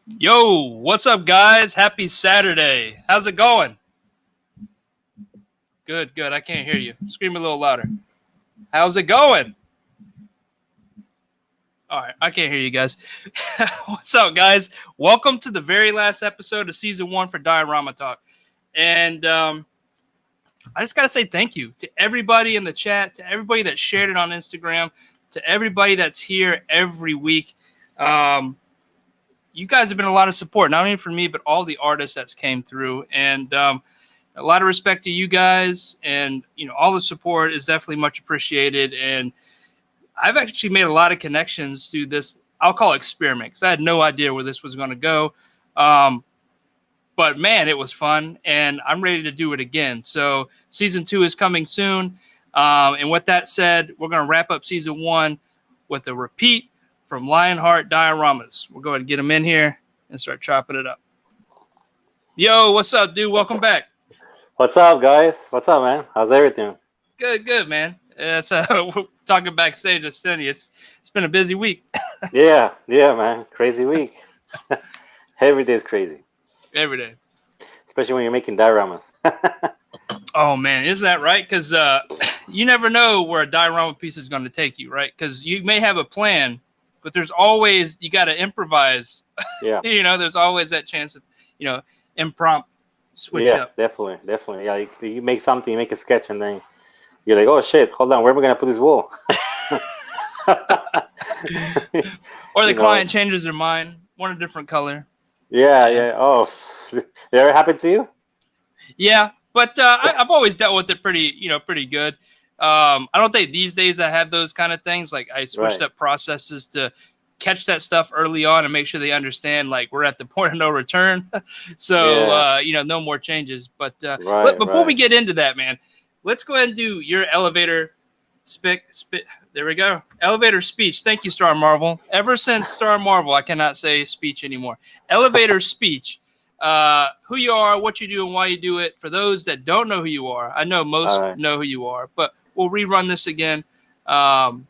Yo, what's up, guys? Happy Saturday. How's it going? Good, good. I can't hear you. Scream a little louder. How's it going? All right, I can't hear you guys. What's up, guys? Welcome to the very last episode of season 1 for Diorama Talk. And I just got to say thank you to everybody in the chat, to everybody that shared it on Instagram, to everybody that's here every week. You guys have been a lot of support, not only for me, but all the artists that's came through. And a lot of respect to you guys. And, all the support is definitely much appreciated. And I've actually made a lot of connections through this, I'll call it experiment, because I had no idea where this was going to go. But, man, it was fun. And I'm ready to do it again. So season 2 is coming soon. And with that said, we're going to wrap up season 1 with a repeat from Lionheart Dioramas. We'll go ahead and get them in here and start chopping it up. Yo, what's up, dude? Welcome back. What's up, guys? What's up, man? How's everything? Good, man. So we're talking backstage at Steny. It's been a busy week. yeah, man. Crazy week. Every day is crazy. Every day. Especially when you're making dioramas. Oh, man. Isn't that right? Because you never know where a diorama piece is going to take you, right? Because you may have a plan, but there's always, you got to improvise. Yeah. There's always that chance of, impromptu switch up. Definitely. Yeah, you make something, you make a sketch, and then you're like, oh, shit, hold on, where am I going to put this wall? Or the client changes their mind, want a different color. Yeah. Oh, did it ever happen to you? Yeah, but I've always dealt with it pretty good. I don't think these days I have those kind of things. Like I switched up processes to catch that stuff early on and make sure they understand like we're at the point of no return. So, no more changes. But before we get into that, man, let's go ahead and do your elevator there we go. Elevator speech. Thank you, Star Marvel. Ever since Star Marvel, I cannot say speech anymore. Elevator speech. Who you are, what you do, and why you do it. For those that don't know who you are, I know most know who you are, but we'll rerun this again. Go.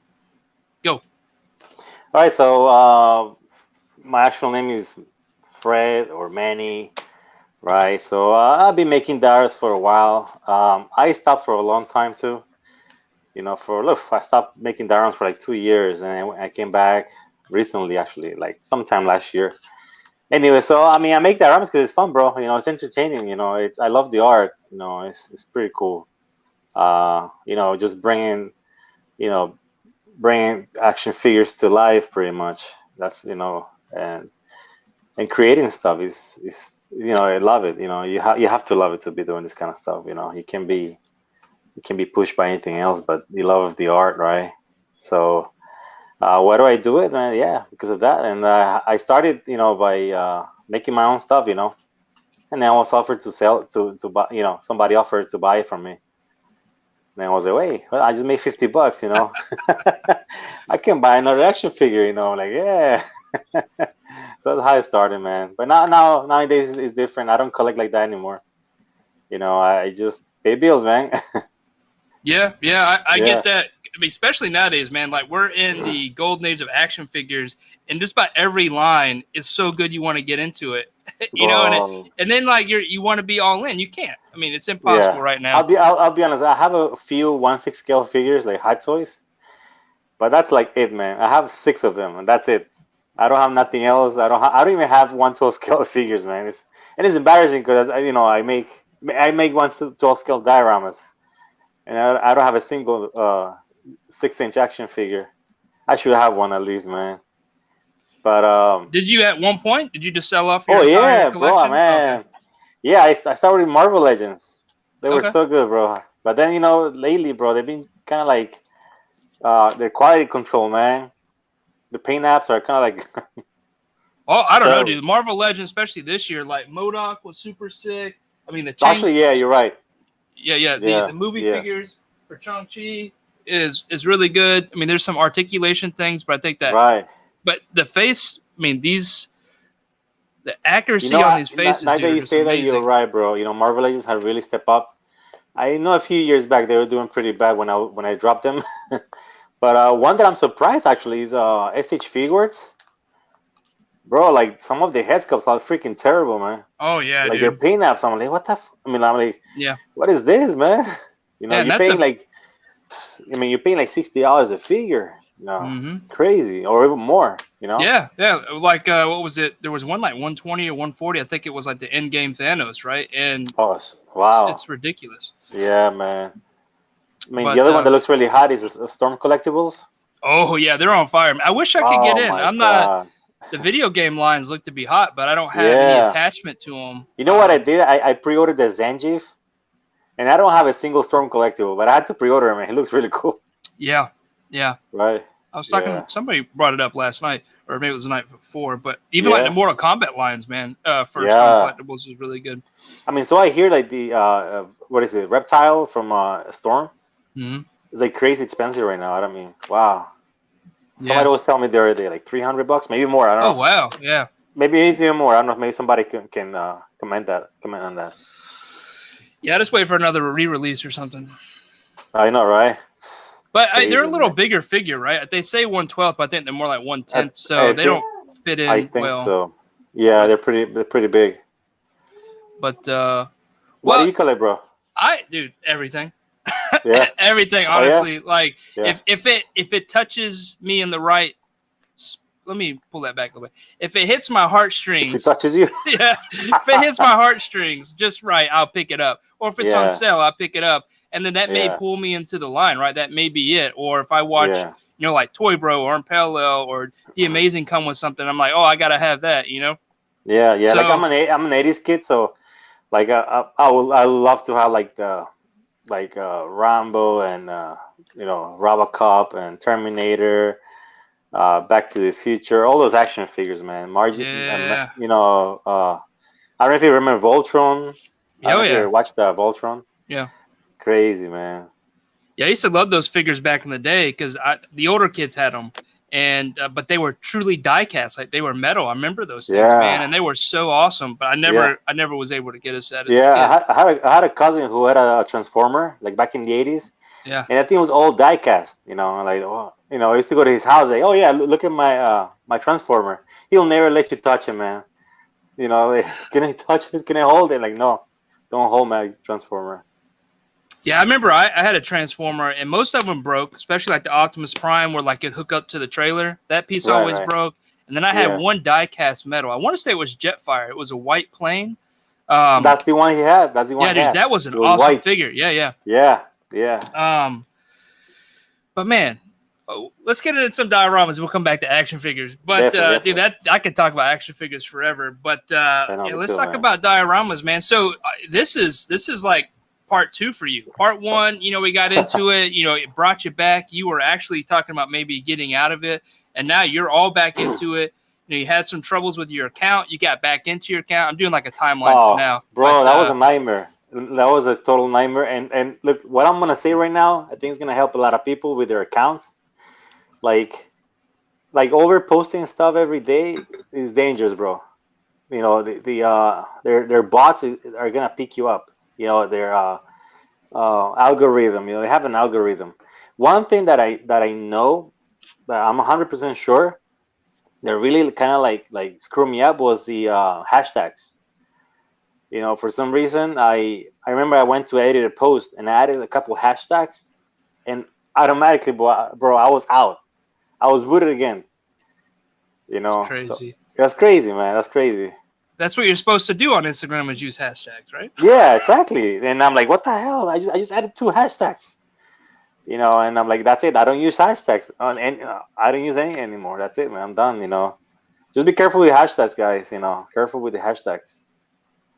All right, so my actual name is Fred or Manny, right? So I've been making dioramas for a while. I stopped for a long time too. I stopped making dioramas for like 2 years, and I came back recently, actually, like sometime last year. Anyway, so I make dioramas because it's fun, bro. It's entertaining. I love the art. It's pretty cool. Just bringing action figures to life, pretty much. That's and creating stuff is I love it. You have to love it to be doing this kind of stuff. You can be pushed by anything else, but the love of the art, right? So why do I do it? Yeah, because of that. And I started, by making my own stuff, and then I was offered to sell to buy, somebody offered to buy it from me. And I was like, wait, well, I just made $50, I can buy another action figure, like, yeah. So that's how it started, man. But nowadays it's different. I don't collect like that anymore. I just pay bills, man. Yeah, I get that. Especially nowadays, man. Like we're in the golden age of action figures, and just about every line is so good you want to get into it, and then like you want to be all in. You can't. It's impossible right now. I'll be honest. I have a few 1/6 scale figures, like Hot Toys, but that's like it, man. I have 6 of them, and that's it. I don't have nothing else. I don't even have 1/12 scale figures, man. It's embarrassing because I make 1/12 scale dioramas, and I don't have a single 6-inch action figure. I should have one at least, man. But did you at one point? Did you just sell off your entire collection? Bro, man. Okay. Yeah, I started with Marvel Legends. They were so good, bro. But then lately, bro, they've been kind of like their quality control, man. The paint apps are kind of like. Oh, I don't know, dude. Marvel Legends, especially this year, like MODOK was super sick. The actually, yeah, you're right. Yeah. The movie figures for Shang-Chi is really good. There's some articulation things, but I think that right. But the face, the accuracy on these faces. Now that you say that, you're right, bro. Marvel Legends have really stepped up. I know a few years back they were doing pretty bad when I dropped them. But one that I'm surprised actually is SH Figuarts. bro, like some of the head sculpts are freaking terrible, man. Oh yeah, Like dude. they're paint apps. I'm like, what the? I mean, I'm like, Yeah. what is this, man? You know, Yeah, and you're that's paying a like, I mean, you're paying like $60 a figure. You know, hmm crazy, or even more. You know. Yeah, yeah. Like what was it? There was one like 120 or 140. I think it was like the end game Thanos, right? And Oh, wow. it's ridiculous. Yeah, man. I mean, the But other one that looks really hot is Storm Collectibles. oh yeah, they're on fire. I wish I could get Oh in. my I'm not. god. The video game lines look to be hot, but I don't have any Yeah. attachment to them. You know what I did? I pre-ordered the Zangief, and I don't have a single Storm collectible, but I had to pre-order him, and he looks really cool. Yeah, yeah. Right. I was talking. Yeah. Somebody brought it up last night, or maybe it was the night before. But even like Yeah. the Mortal Kombat lines, man, for Yeah. Storm Collectibles was really good. I mean, so I hear like the what is it, Reptile from Storm? hmm It's like crazy expensive right now. I mean, wow. Somebody Yeah. was telling me the other day like $300, maybe more. I don't Oh know. wow, yeah. Maybe it's even more. I don't know. Maybe somebody can comment on that. Yeah, just wait for another re-release or something. I know, right? But Crazy, they're a little man. bigger figure, right? They say 1/12, but I think they're more like 1/10, so I they think- don't fit in I think well. so. Yeah, Right. they're pretty big. But What well, do you collect, bro? dude, everything. Yeah. Everything, Oh, yeah? honestly. Like Yeah. if it touches me in the right, let me pull that back a little bit. If it hits my If heartstrings, it touches you. yeah, if it hits my heartstrings just right, I'll pick it up. Or if it's on Yeah. sale, I'll pick it up, and then that may Yeah. pull me into the line, right? That may be it. Or if I watch, Yeah. you know, like Toy Bro or Parallel or The Amazing come with something, I'm like, oh, I gotta have that, you know? Yeah. Yeah. Like So- I'm an '80s kid, so like I love to have like the Rambo and you know, Robocop and Terminator, Back to the Future, all those action figures, man. Yeah. You know, I don't know if you remember Voltron. I don't know if you ever watched Voltron. Yeah. Crazy, man. Yeah, I used to love those figures back in the day because the older kids had them, and but they were truly die cast, like they were metal. I remember those things, Yeah. man, and they were so awesome. But I never was able to get a set as a kid. I had a cousin who had a Transformer like back in the '80s. Yeah. And I think it was all die cast, you know, like, oh, you know, I used to go to his house, like, oh yeah, look at my my Transformer. He'll never let you touch him, man. You know, like, can I touch it? Can I hold it? Like, no, don't hold my Transformer. Yeah, I remember I had a Transformer, and most of them broke, especially like the Optimus Prime, where like it hook up to the trailer. That piece Right, always right. broke. And then I had Yeah. one die cast metal. I want to say it was Jetfire. It was a white plane. That's the one he had. That's the one yeah, he had. dude, that was an It was awesome white. figure. Yeah. Yeah. But man, let's get into some dioramas. We'll come back to action figures. But Definitely. dude, that I could talk about action figures forever. But know, yeah, me let's too, talk man. about dioramas, man. So this is like part 2 for you. Part 1, you know, we got into it. You know, it brought you back. You were actually talking about maybe getting out of it, and now you're all back into it. You know, you had some troubles with your account. You got back into your account. I'm doing like a timeline to now. Bro, But, that was a nightmare. That was a total nightmare. And look, what I'm gonna say right now, I think it's gonna help a lot of people with their accounts. Like over posting stuff every day is dangerous, bro. You know, their bots are gonna pick you up. You know, their algorithm. You know, they have an algorithm. One thing that I know, that I'm 100% sure, that really kind of like screw me up was the hashtags. You know, for some reason, I remember I went to edit a post and I added a couple hashtags, and automatically, bro, I was out. I was booted again. You know, That's crazy. So, that's crazy, man. That's crazy. That's what you're supposed to do on Instagram, is use hashtags, right? Yeah, exactly. And I'm like, what the hell? I just added 2 hashtags. You know, and I'm like, that's it. I don't use hashtags on any. I don't use any anymore. That's it, man. I'm done. You know, just be careful with hashtags, guys. You know, careful with the hashtags.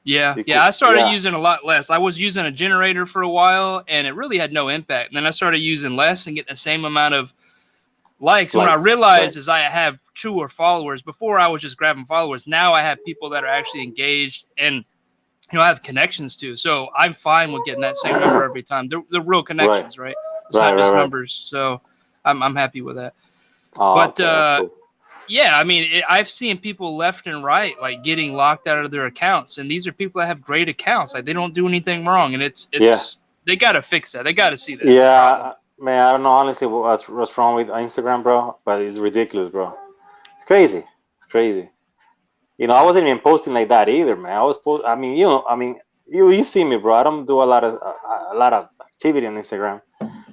Yeah, I started using a lot less. I was using a generator for a while, and it really had no impact. And then I started using less and getting the same amount of likes. And what I realized is I have truer followers. Before I was just grabbing followers. Now I have people that are actually engaged and, you know, I have connections to. So I'm fine with getting that same number every time. They're real connections, right? It's not just numbers. So I'm happy with that. Oh, but okay, that's cool. yeah, I mean, I've seen people left and right like getting locked out of their accounts, and these are people that have great accounts. Like they don't do anything wrong, and it's they got to fix that. They got to see that. Yeah, man, I don't know honestly what's wrong with Instagram, bro, but it's ridiculous, bro. It's crazy. It's crazy. You know, I wasn't even posting like that either, man. I was I mean, you see me, bro. I don't do a lot of activity on Instagram.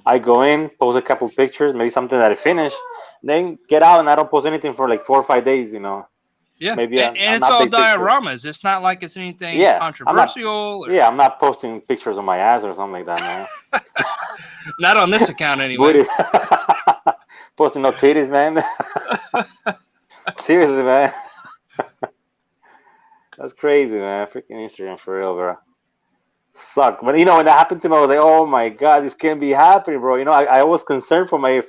I go in, post a couple pictures, maybe something that I finish, then get out, and I don't post anything for like 4 or 5 days. You know, Yeah, maybe and an it's all update picture. dioramas. It's not like it's anything Yeah, I'm not. controversial. Or, Yeah, I'm not posting pictures of my ass or something like that, man. not on this account anyway. Booty. Posting no titties, man. Seriously, man. That's crazy, man. Freaking Instagram for real, bro. Suck. But you know, when that happened to me, I was like, oh my god, this can't be happening, bro. You know, I was concerned for my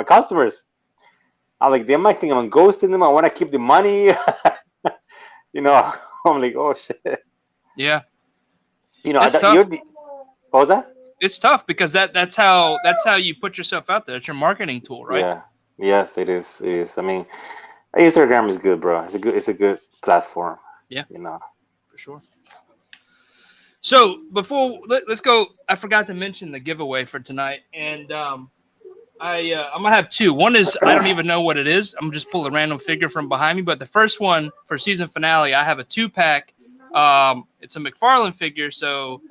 customers. I'm like, they might think I'm ghosting them. I want to keep the money. You know, I'm like, oh shit. Yeah, You know, it's tough. What was that? It's tough because that's how you put yourself out there. It's your marketing tool, right? Yeah. Yes, it is. It is. I mean, Instagram is good, bro. It's a good platform. Yeah. You know. For sure. So let's go. I forgot to mention the giveaway for tonight, and I'm gonna have two. One is I don't even know what it is. I'm just pulling a random figure from behind me. But the first one for season finale, I have a 2-pack. It's a McFarlane figure, so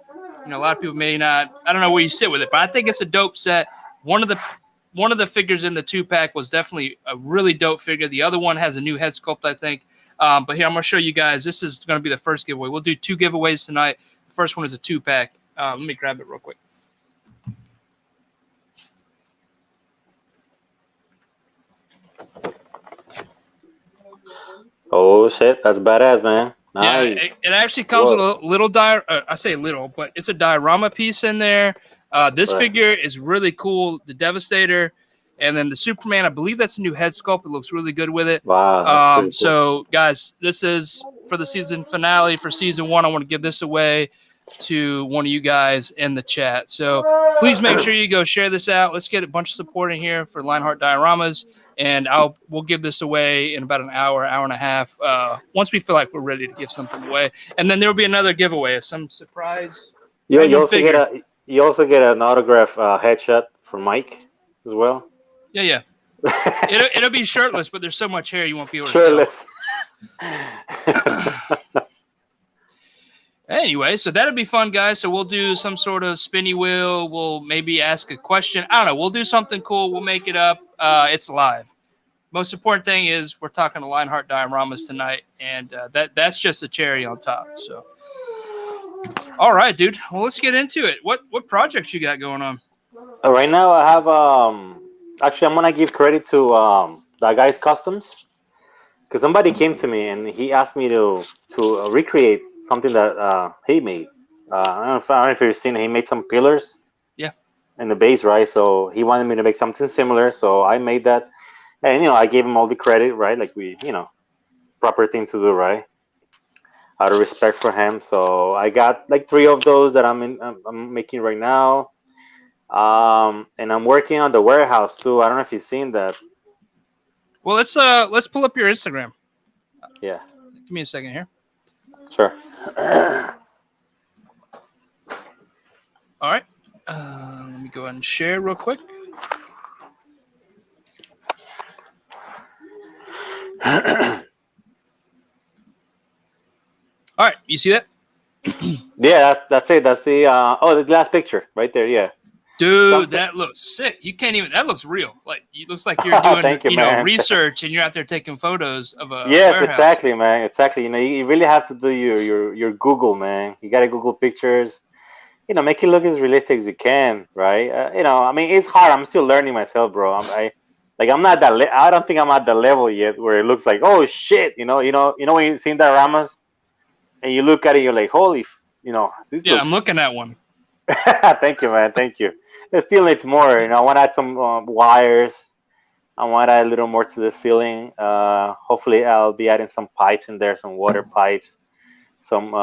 you know a lot of people may not. I don't know where you sit with it, but I think it's a dope set. One of the figures in the 2-pack was definitely a really dope figure. The other one has a new head sculpt, I think. But here I'm gonna show you guys. This is gonna be the first giveaway. We'll do 2 giveaways tonight. The first one is a 2-pack. Let me grab it real quick. Oh shit, that's badass, man. Nice. Yeah, it actually comes with a little I say little, but it's a diorama piece in there. This figure is really cool. The Devastator, and then the Superman. I believe that's a new head sculpt. It looks really good with it. Wow. That's so guys, this is for the season finale for season 1. I want to give this away to one of you guys in the chat. So please make sure you go share this out. Let's get a bunch of support in here for Lionheart Dioramas. And we'll give this away in about an hour and a half. Once we feel like we're ready to give something away, and then there will be another giveaway, some surprise. You also get an autograph headshot from Mike as well. Yeah. It'll be shirtless, but there's so much hair you won't be able to shirtless. Anyway, so that'll be fun, guys. So we'll do some sort of spinny wheel. We'll maybe ask a question. I don't know. We'll do something cool. We'll make it up. It's live. Most important thing is we're talking to Lionheart Dioramas tonight, and that's just a cherry on top. So, all right, dude. Well, let's get into it. What projects you got going on? Right now, I have actually I'm gonna give credit to that guy's customs, because somebody came to me and he asked me to recreate something that he made. I don't know if you've seen it. He made some pillars. Yeah. In the base, right? So he wanted me to make something similar. So I made that, and I gave him all the credit, right? Like proper thing to do, right? Out of respect for him. So I got like 3 of those that I'm making right now. And I'm working on the warehouse too. I don't know if you've seen that. Well, let's pull up your Instagram. Yeah. Give me a second here. Sure. All right. Let me go ahead and share real quick. All right. You see that? Yeah, that's it. That's the the last picture right there. Yeah. Dude, that looks sick. You can't even. That looks real. Like it looks like you're doing research and you're out there taking photos of a warehouse. Exactly, man. Exactly. You really have to do your Google, man. You gotta Google pictures. Make it look as realistic as you can, right? I mean, it's hard. I'm still learning myself, bro. I'm not that. I don't think I'm at the level yet where it looks like, oh shit, when you see dioramas and you look at it, you're like, holy, this. Yeah, I'm looking at one. Thank you, man. Thank you. It still needs more. I want to add some wires. I want to add a little more to the ceiling. Hopefully, I'll be adding some pipes in there, some water pipes, some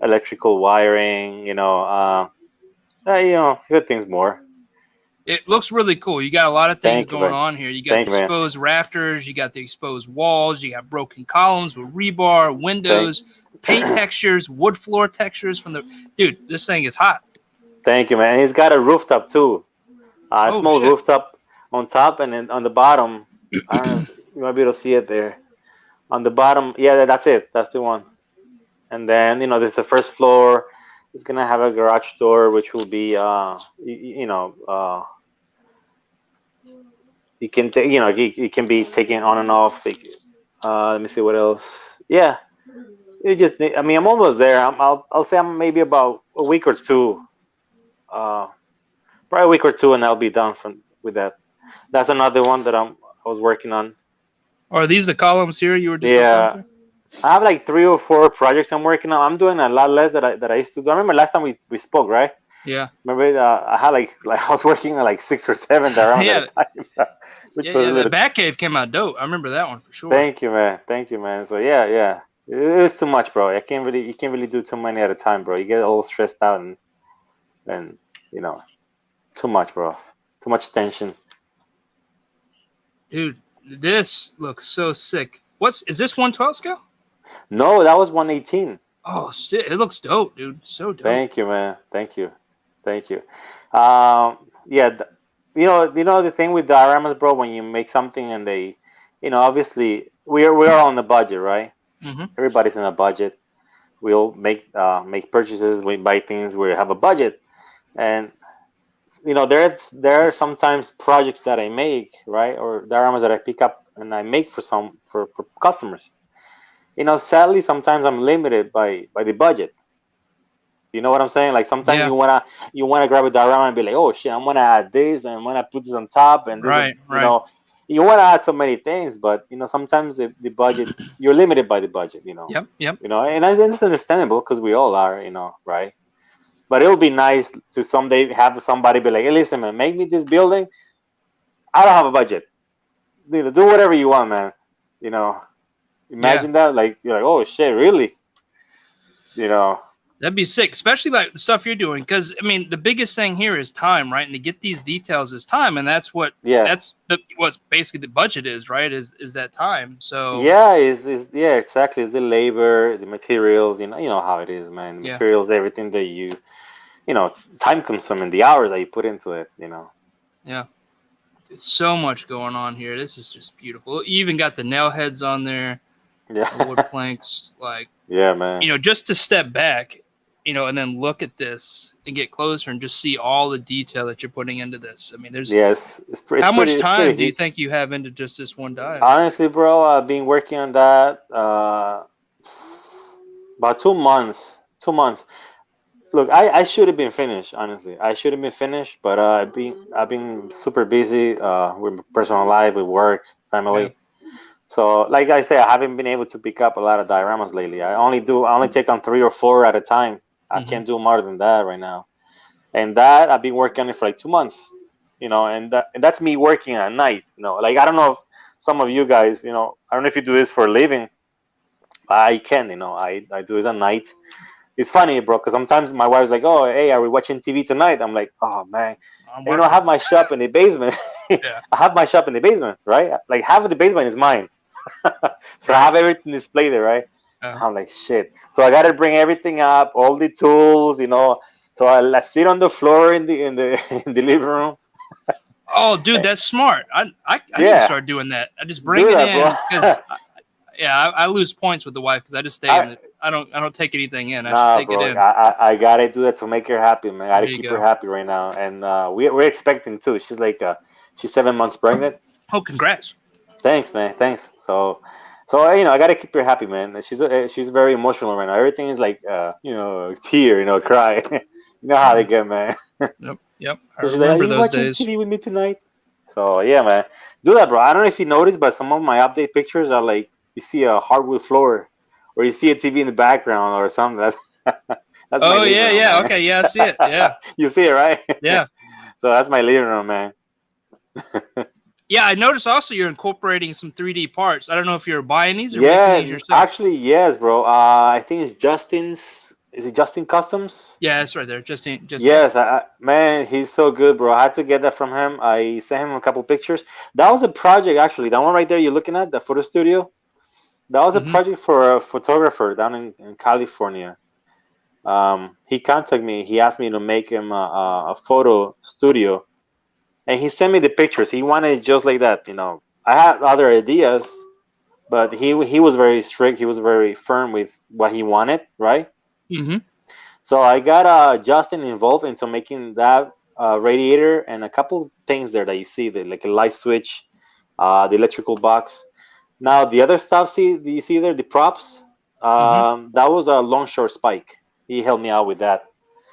electrical wiring. A few things more. It looks really cool. You got a lot of things going on here. You got the exposed rafters. You got the exposed walls. You got broken columns with rebar, windows, paint textures, wood floor textures from the. Dude, this thing is hot. Thank you, man. And he's got a rooftop too. Small rooftop on top, and then on the bottom, I don't know, you might be able to see it there. On the bottom, yeah, that's it. That's the one. And then there's the first floor. It's gonna have a garage door, which will be you can take you can be taken on and off. Let me see what else. Yeah, I mean, I'm almost there. I'll say I'm maybe about a week or two. Uh, Probably a week or two, and I'll be done with that. That's another one that I was working on. Are these the columns here you were just referring Yeah, to? I have like 3 or 4 projects I'm working on. I'm doing a lot less that I used to do. I remember last time we spoke, right? Yeah. Remember, I had like I was working on like 6 or 7 dioramas at a Yeah. time, which Yeah, was a yeah. That little. Batcave came out dope. I remember that one for sure. Thank you, man. Thank you, man. So yeah, yeah, it was too much, bro. You can't really do too many at a time, bro. You get all stressed out and you know too much, bro. Too much tension. Dude, this looks so sick. Is this 112 scale? No, that was 118. Oh shit, it looks dope, dude. So dope. Thank you, man. Thank you. Thank you. Yeah, the thing with dioramas, bro, when you make something and obviously we're all on the budget, right? Mm-hmm. Everybody's in a budget. We'll make purchases, we buy things, we have a budget. And there are sometimes projects that I make, right? Or dioramas that I pick up and I make for customers. Sadly sometimes I'm limited by the budget. You know what I'm saying? Like sometimes Yeah. you wanna grab a diorama and be like, oh shit, I'm gonna add this and I'm gonna put this on top and this, Right. Right. you wanna add so many things, but sometimes the budget, you're limited by the budget. Yep. Yep. And it's understandable because we all are, right? But it would be nice to someday have somebody be like, hey, listen, man, make me this building. I don't have a budget. Do whatever you want, man. You know, Yeah. Imagine that. Like you're like, oh shit, really? You know, That'd be sick, especially like the stuff you're doing. Because I mean, the biggest thing here is time, right? And to get these details is time, and that's yeah. what's basically the budget is, right? Is that time? So Yeah, is yeah, exactly. It's the labor, the materials, you know how it is, man. The yeah, materials, everything that time consuming, the hours that you put into it. yeah. There's so much going on here. This is just beautiful. You even got the nail heads on there, Yeah. wood planks, like Yeah, man. just to step back, and then look at this and get closer and just see all the detail that you're putting into this. I mean, there's Yes, how much it's time pretty do you huge. think you have into just this one dive? Honestly, bro, I've been working on that about 2 months. 2 months. Look, I should have been finished. Honestly, I should have been finished, but I've been super busy with personal life, with work, Yeah. family. So, like I say, I haven't been able to pick up a lot of dioramas lately. I only take on 3 or 4 at a time. I Mm-hmm. can't do more than that right now. And that I've been working on it for like 2 months. And that's me working at night. Like I don't know if some of you guys, I don't know if you do this for a living. I can, I do this at night. It's funny, bro, because sometimes my wife's like, "Oh, hey, are we watching TV tonight?" I'm like, "Oh man," I'm and, I working. have my shop in the basement. Yeah. I have my shop in the basement, right? Like half of the basement is mine, so I Right. have everything displayed there, right? Uh, I'm like, shit. So I gotta bring everything up, all the tools. So I sit on the floor in the in the living room. oh, dude, that's smart. I need to Yeah, start doing that. I just bring do it that, bro. in because I lose points with the wife because I just stay in I, the. I don't take anything in. I should nah, take it bro. in. I gotta do that to make her happy, man. I There gotta you keep her go. happy right now, and we're expecting too. She's 7 months pregnant. Oh, congrats. Thanks, man. Thanks. So I gotta keep her happy, man. She's very emotional right now. Everything is like tear, cry. You know how they get, man. Yep. Yep. I So she's like, "Are remember you those watching days. TV with me tonight?" So yeah, man, do that, bro. I don't know if you noticed, but some of my update pictures are like you see a hardwood floor, or you see a TV in the background, or something. That's my Oh living yeah, room, yeah. man. Okay, yeah, I see it. Yeah, You see it, right? yeah, So that's my living room, man. yeah. I noticed also you're incorporating some 3D parts. I don't know if you're buying these or making these Yeah, yourself. actually, yes, bro. I think it's Justin's. Is it Justin Customs? Yeah, it's right there. Just Yes, man, he's so good, bro. I had to get that from him. I sent him a couple pictures. That was a project, actually. That one right there you're looking at, the photo studio. That was a Mm-hmm. project for a photographer down in California. He contacted me. He asked me to make him a photo studio, and he sent me the pictures. He wanted it just like that. I had other ideas, but he was very strict. He was very firm with what he wanted, right? Mm-hmm. So I got Justin involved into making that radiator and a couple things there that you see, like a light switch, the electrical box. Now the other stuff, do you see there the props? Mm-hmm. That was a Longshore Spike. He helped me out with that.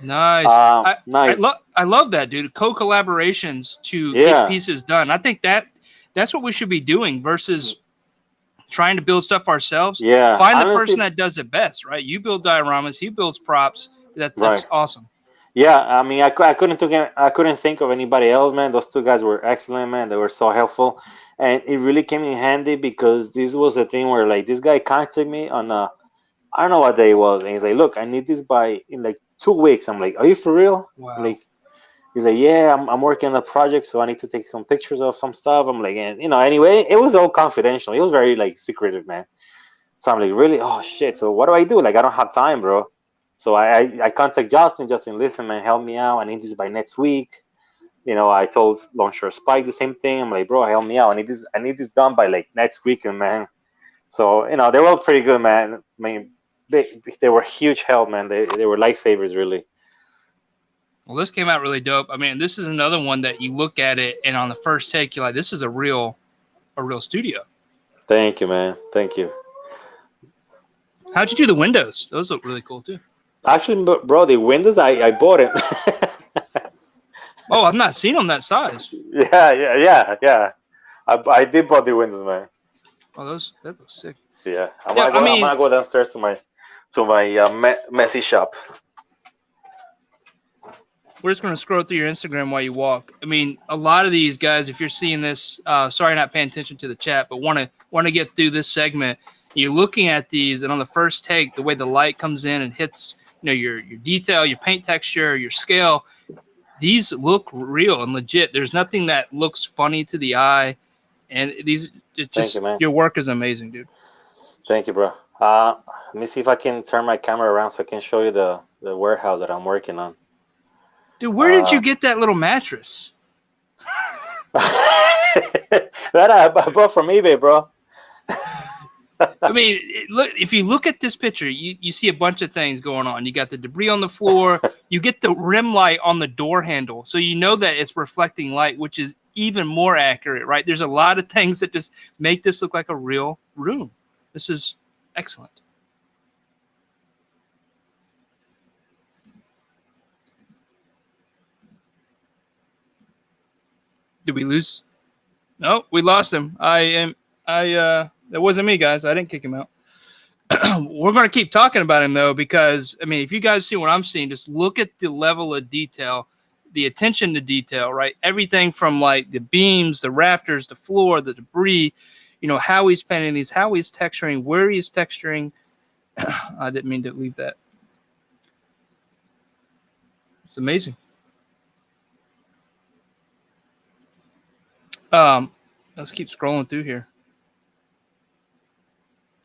Nice. Nice. I love that, dude. Co-collaborations to get Yeah. pieces done. I think that's what we should be doing versus trying to build stuff ourselves. Yeah. Find the person Honestly, that does it best, right? You build dioramas, he builds props. right. That's awesome. Yeah, I mean, I couldn't think of anybody else, man. Those two guys were excellent, man. They were so helpful, and it really came in handy because this was a thing where like this guy contacted me on I don't know what day it was, and he's like, "Look, I need this by in like 2 weeks." I'm like, "Are you for real?" I'm Wow. like, he's like, "Yeah, I'm working on a project, so I need to take some pictures of some stuff." I'm like, and anyway, it was all confidential. It was very like secretive, man. So I'm like, really? Oh shit! So what do I do? Like, I don't have time, bro. So I contact Justin. Justin, listen, man, help me out. I need this by next week. I told Longshore Spike the same thing. I'm like, bro, help me out. I need this done by like next weekend, man. So they were all pretty good, man. I mean, they were huge help, man. They were lifesavers, really. Well, this came out really dope. I mean, this is another one that you look at it and on the first take, you're like, this is a real studio. Thank you, man. Thank you. How'd you do the windows? Those look really cool too. Actually, bro, the windows I bought it. Oh, I've not seen them that size. Yeah. I did buy the windows, man. Oh, that looks sick. Yeah, I'm Yeah, gonna go. I mean, I'm gonna go downstairs to my messy shop. we're just going to scroll through your Instagram while you walk. I mean, a lot of these guys, if you're seeing this, sorry, not paying attention to the chat, but want to get through this segment. You're looking at these, and on the first take, the way the light comes in and hits, your detail, your paint texture, your scale. These look real and legit. There's nothing that looks funny to the eye, and Thank you, man. your work is amazing, dude. Thank you, bro. Let me see if I can turn my camera around so I can show you the warehouse that I'm working on. Dude, where did you get that little mattress? That I bought from eBay, bro. I mean, look. If you look at this picture, you see a bunch of things going on. You got the debris on the floor. You get the rim light on the door handle, so you know that it's reflecting light, which is even more accurate, right? There's a lot of things that just make this look like a real room. This is excellent. Did we lose? No, we lost him. That wasn't me, guys. I didn't kick him out. We're going to keep talking about him, though, because, I mean, if you guys see what I'm seeing, just look at the level of detail, the attention to detail, right? Everything from, like, the beams, the rafters, the floor, the debris, how he's painting these, how he's texturing, where he's texturing. I didn't mean to leave that. It's amazing. Let's keep scrolling through here.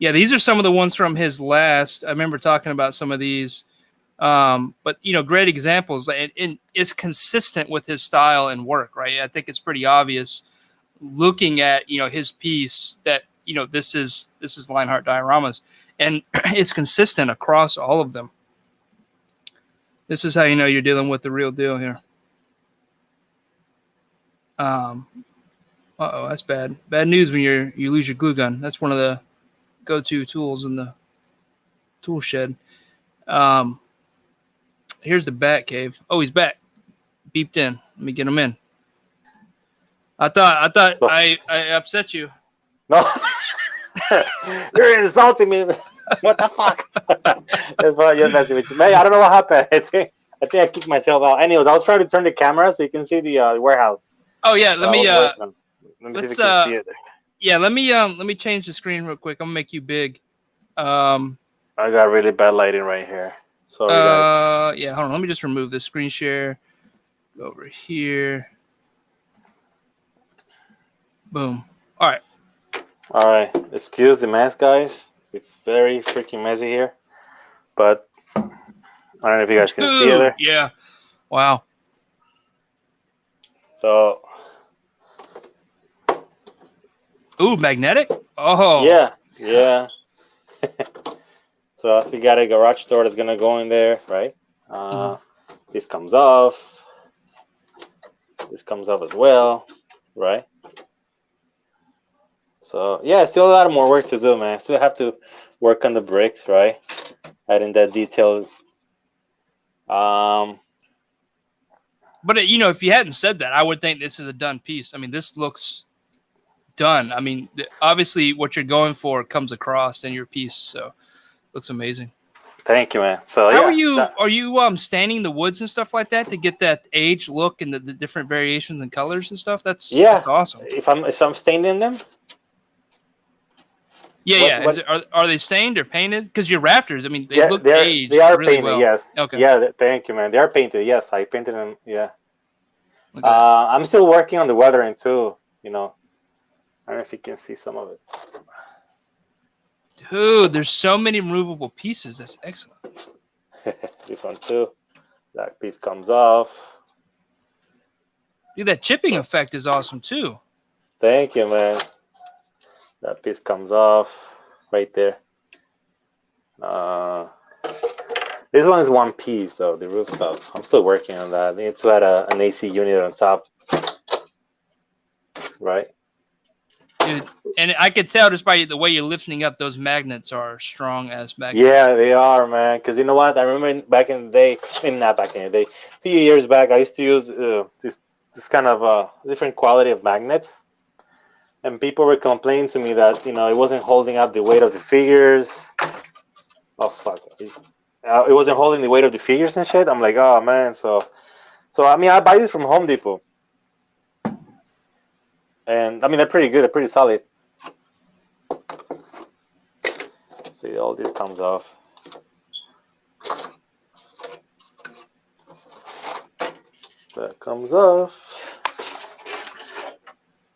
Yeah, these are some of the ones from his last. I remember talking about some of these, but great examples, and it's consistent with his style and work, right? I think it's pretty obvious looking at his piece that this is Lionheart Dioramas, and it's consistent across all of them. This is how you know you're dealing with the real deal here. Uh-oh, that's bad. Bad news when you lose your glue gun. That's one of the go-to tools in the tool shed. Here's the bat cave. Oh, he's back. Beeped in. Let me get him in. I thought I upset you. No. You're insulting me. What the fuck? That's why you're messing with you. Man, I don't know what happened. I think I kicked myself out. Anyways, I was trying to turn the camera so you can see the warehouse. Oh yeah, let me see if you can see it. Yeah, let me change the screen real quick. I'm gonna make you big. I got really bad lighting right here. Sorry, guys. Yeah, hold on. Let me just remove this screen share. Go over here. Boom. All right. All right. Excuse the mess, guys. It's very freaking messy here. But I don't know if you guys can see it there. Yeah. Wow. So. Ooh, magnetic? Oh. Yeah. Yeah. So you got a garage door that's gonna go in there, right? This comes off. This comes off as well, right? So yeah, still a lot more work to do, man. Still have to work on the bricks, right? Adding that detail. But if you hadn't said that, I would think this is a done piece. I mean, this looks done. I mean, obviously, what you're going for comes across in your piece, so looks amazing. Thank you, man. So how yeah, are you staining the woods and stuff like that to get that age look and the different variations and colors and stuff? That's awesome. If I'm staining them. Yeah. Are they stained or painted? Because your rafters, I mean, they look aged. They are really painted. well. Yes. Okay. Yeah. Thank you, man. They are painted. Yes, I painted them. Yeah. Okay. I'm still working on the weathering too. I don't know if you can see some of it. Dude, there's so many removable pieces. That's excellent. This one too. That piece comes off. Dude, that chipping effect is awesome too. Thank you, man. That piece comes off right there. This one is one piece though, the rooftop. I'm still working on that. I need to add an AC unit on top. Right? Dude, and I could tell just by the way you're lifting up, those magnets are strong as magnets. Yeah, they are, man. Because you know what? I remember back in the day, maybe not back in the day, a few years back, I used to use this kind of different quality of magnets. And people were complaining to me that, it wasn't holding up the weight of the figures. Oh, fuck. It wasn't holding the weight of the figures and shit. I'm like, oh, man. So I mean, I buy this from Home Depot. And, I mean, they're pretty good. They're pretty solid. See, all this comes off. That comes off.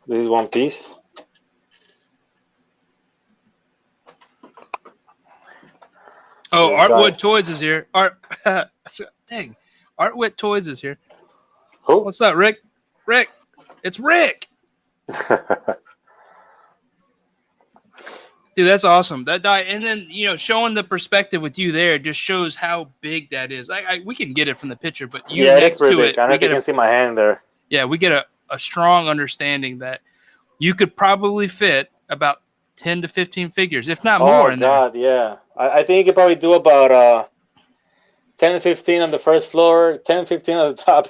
This is one piece. Oh, Artwood Toys is here. Dang. Artwood Toys is here. Who? What's up, Rick? Rick. It's Rick. Dude, that's awesome. And then showing the perspective with you there just shows how big that is. We can get it from the picture, but next to it, I don't know if you can see my hand there. Yeah, we get a strong understanding that you could probably fit about 10 to 15 figures, if not more. Oh God, yeah. I think you could probably do about 10 to 15 on the first floor, 10 to 15 on the top.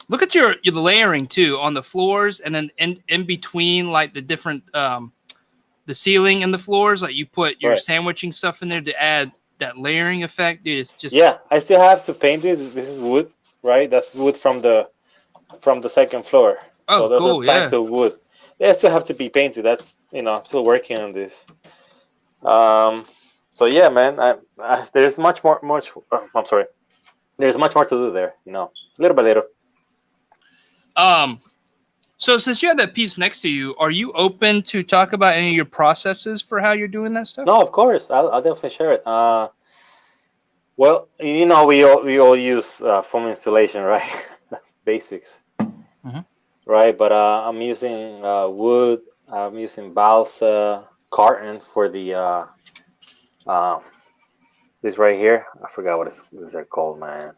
Look at the layering too on the floors, and then in between, like the different the ceiling and the floors, like you put your sandwiching stuff in there to add that layering effect, dude. It's just I still have to paint this. This is wood, right? That's wood from the second floor. Oh, so those cool, are planks of wood. They still have to be painted. That's I'm still working on this. So yeah, man. There's much more. I'm sorry. There's much more to do there. It's little by little. So since you have that piece next to you, are you open to talk about any of your processes for how you're doing that stuff? No, of course. I'll definitely share it. Well, we all use foam insulation, right? That's basics, right? But I'm using wood. I'm using balsa carton for the this right here. I forgot what they're called, man.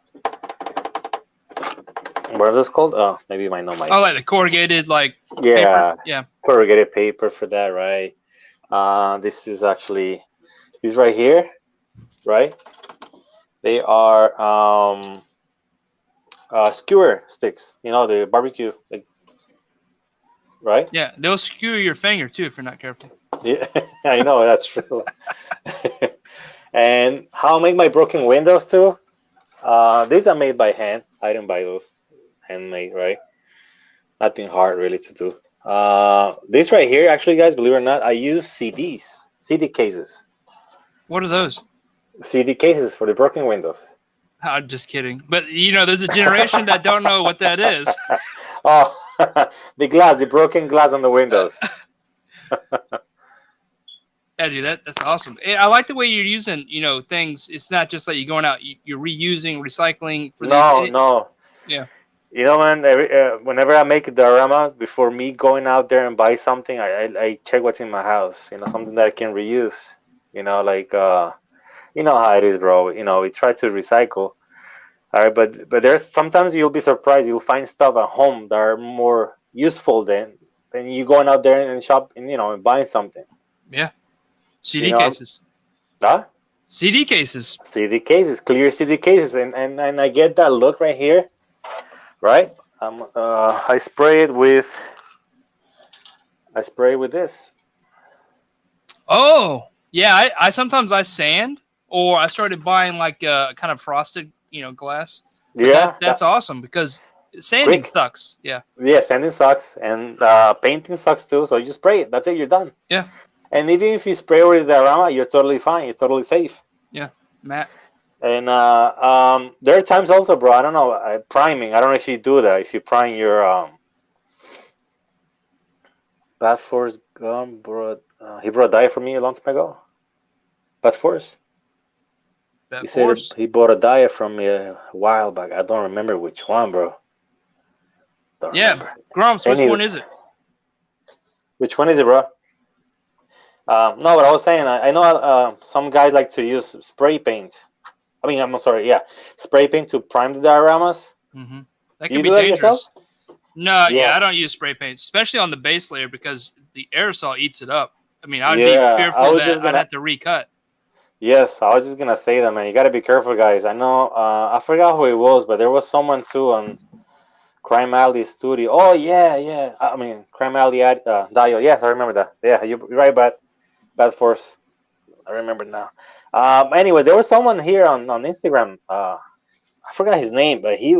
What are those called? Oh, maybe you might know my. Oh, like the corrugated, paper? Yeah, corrugated paper for that, right? This is actually these right here, right? They are skewer sticks. The barbecue, right? Yeah, they'll skewer your finger too if you're not careful. Yeah, I know that's true. And how I make my broken windows too? These are made by hand. I didn't buy those. Handmade, right? Nothing hard really to do. This right here, actually, guys, believe it or not, I use CD cases. What are those? CD cases for the broken windows. I'm just kidding. But there's a generation that don't know what that is. Oh, the broken glass on the windows. Yeah, dude, that's awesome. I like the way you're using, things. It's not just like you're going out, you're reusing, recycling. No. Yeah. You know, man, whenever I make a diorama, before me going out there and buy something, I check what's in my house. You know, something that I can reuse. You know, like you know how it is, bro. You know, we try to recycle. All right, but there's sometimes you'll be surprised. You'll find stuff at home that are more useful than you going out there and shop and and buying something. Yeah. You CD know, cases. huh? CD cases. CD cases, clear CD cases, and I get that look right here, right? I spray it with this. Oh, yeah. I sometimes I sand, or I started buying like kind of frosted, glass. But Yeah, that's awesome because sanding quick. sucks. Yeah. Yeah, sanding sucks and painting sucks too. So you spray it. That's it. You're done. Yeah. And even if you spray over the diorama, you're totally fine. You're totally safe. Yeah. Matt. And there are times also, bro. I don't know, priming. I don't know if you do that. If you prime your Bad Force gun, he brought a die for me a long time ago. Bad Force. That He said force. he bought a die from me a while back. I don't remember which one, bro. Don't Yeah. remember. Grumps, which Anyway, one is it? which one is it, bro? No, but I was saying, I know some guys like to use spray paint. I mean, I'm sorry, yeah, spray paint to prime the dioramas. Mm-hmm. That Do can you be do that yourself? dangerous. No, yeah, Yeah, I don't use spray paint, especially on the base layer because the aerosol eats it up. I mean, I'd be yeah. I fearful was that just I'd gonna. have to recut. Yes, I was just gonna say that, man. You gotta be careful, guys. I know. I forgot who it was, but there was someone too on Crime Alley Studio. Oh yeah, yeah. I mean, Crime Alley Dio. Yes, I remember that. Yeah, you're right, Bad Force. I remember now. Anyway, there was someone here on Instagram. I forgot his name, but he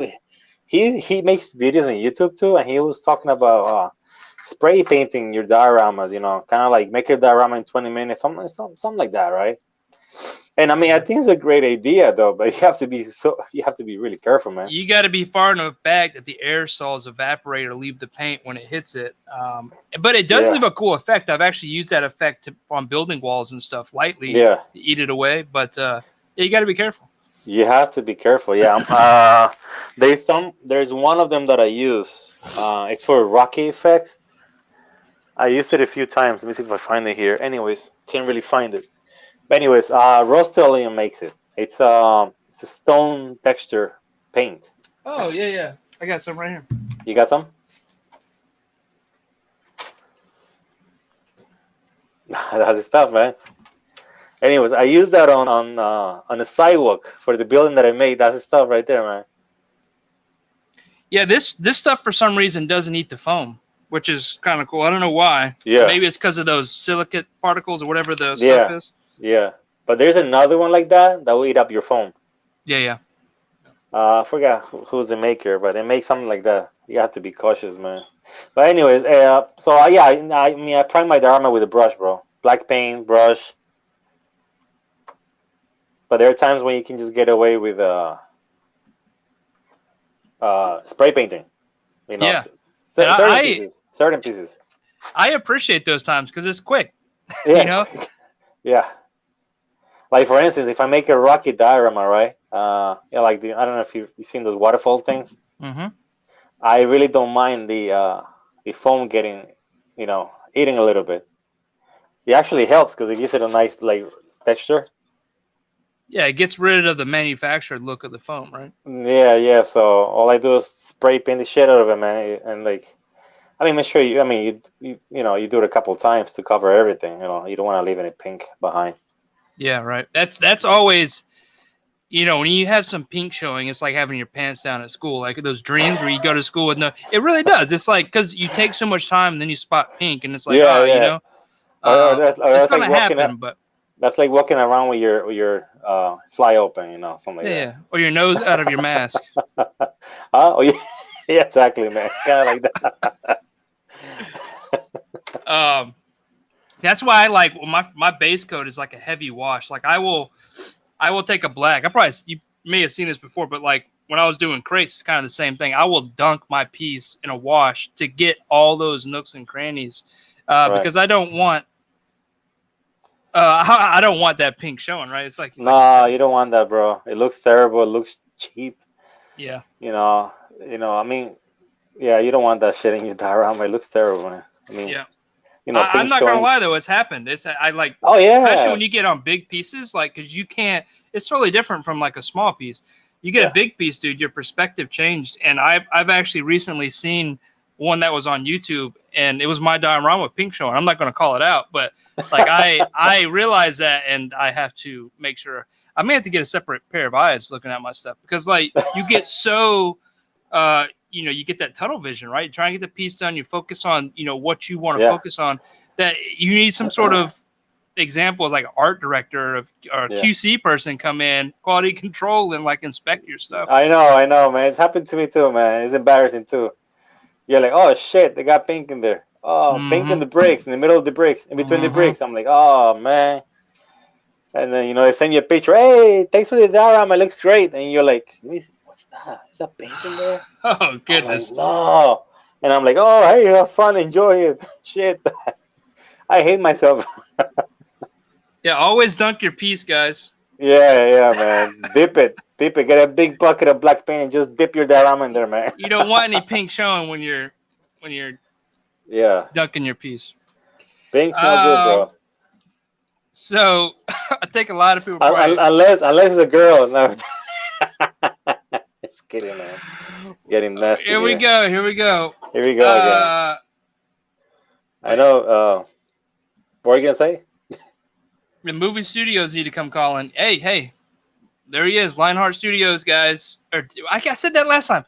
makes videos on YouTube too, and he was talking about spray painting your dioramas. You know, kind of like make a diorama in 20 minutes, something like that, right? And I mean, I Yeah. think it's a great idea though, but you have to be really careful, man. You got to be far enough back that the aerosols evaporate or leave the paint when it hits it. But it does Yeah, leave a cool effect. I've actually used that effect on building walls and stuff lightly yeah, to eat it away. But yeah, you got to be careful. you have to be careful. Yeah, there's one of them that I use. It's for rocky effects. I used it a few times. Let me see if I find it here. Anyways, can't really find it. But anyways, Rust-Oleum makes it. It's a stone texture paint. Oh, yeah, yeah. I got some right here. You got some? That's the stuff, man. Anyways, I use that on the sidewalk for the building that I made. That's the stuff right there, man. Yeah, this stuff for some reason doesn't eat the foam, which is kind of cool. I don't know why. Yeah, Maybe it's because of those silicate particles or whatever the stuff yeah, is. yeah. But there's another one like that will eat up your foam. Yeah, yeah. I forgot who's the maker, but they make something like that. You have to be cautious, man. But anyways, so yeah, I mean, I prime my diorama with a brush, bro. Black paint brush. But there are times when you can just get away with spray painting. You know, Yeah. And certain pieces. I appreciate those times because it's quick. You Yes, know? yeah. Like for instance, if I make a rocky diorama, right? Yeah, like I don't know if you've seen those waterfall things. Mm-hmm. I really don't mind the foam getting, eating a little bit. It actually helps because it gives it a nice like texture. Yeah, it gets rid of the manufactured look of the foam, right? Yeah, yeah. So all I do is spray paint the shit out of it, man, and like, I mean, make sure you. I mean, you do it a couple times to cover everything. You know, you don't want to leave any pink behind. Yeah, right. That's always, when you have some pink showing, it's like having your pants down at school, like those dreams where you go to school with no. It really does. It's like because you take so much time, and then you spot pink, and it's like, Yeah, yeah. Or it's that's like gonna happen, but that's like walking around with your fly open, something like yeah, that. yeah, or your nose out of your mask. Oh yeah, yeah, exactly, man. Kind of like that. That's why I like my base coat is like a heavy wash. Like I will take a black. You may have seen this before, but like when I was doing crates, it's kind of the same thing. I will dunk my piece in a wash to get all those nooks and crannies, Right. because I don't want I don't want that pink showing. Right? It's like No, you said. you don't want that, bro. It looks terrible. It looks cheap. Yeah. you know, I mean, yeah, you don't want that shit in your diorama. It looks terrible, man. I mean, Yeah. you know, I'm pink not gonna showing. lie though, it's happened. I like, Oh especially yeah, when you get on big pieces, like because you can't. It's totally different from like a small piece. You get a yeah. big piece, dude. Your perspective changed, and I've actually recently seen one that was on YouTube, and it was my diorama with pink showing. I'm not gonna call it out, but like I realized that, and I have to make sure I may have to get a separate pair of eyes looking at my stuff because like you get so. You know, you get that tunnel vision, right? Try and get the piece done. You focus on, you know, what you want to Yeah, focus on. That you need some sort of example, like an art director or a yeah. QC person come in, quality control, and like inspect your stuff. I know, man. It's happened to me too, man. It's embarrassing too. You're like, oh shit, they got pink in there. Oh, pink in Mm-hmm. the bricks, in the middle of the bricks, in between the Mm-hmm. bricks. I'm like, oh man. And then you know they send you a picture. Hey, thanks for the diorama. It looks great. And you're like, let me see, what's that? Is that pink in there? Oh I'm like, goodness. no. And I'm like, oh, hey, have fun, enjoy it. Shit, I hate myself. Yeah, always dunk your piece, guys. Yeah, man. Dip it. Get a big bucket of black paint and just dip your diorama in there, man. You don't want any pink showing when you're Yeah, dunking your piece. pink's no good, Um, bro. so I think a lot of people probably. Unless it's a girl. No. Just kidding, man. Getting nasty Here we here. go. Here we go. Here we go again. Uh, I know. What are you gonna say? the movie studios need to come calling. Hey, there he is, Lionheart Studios, guys. Or I said that last time.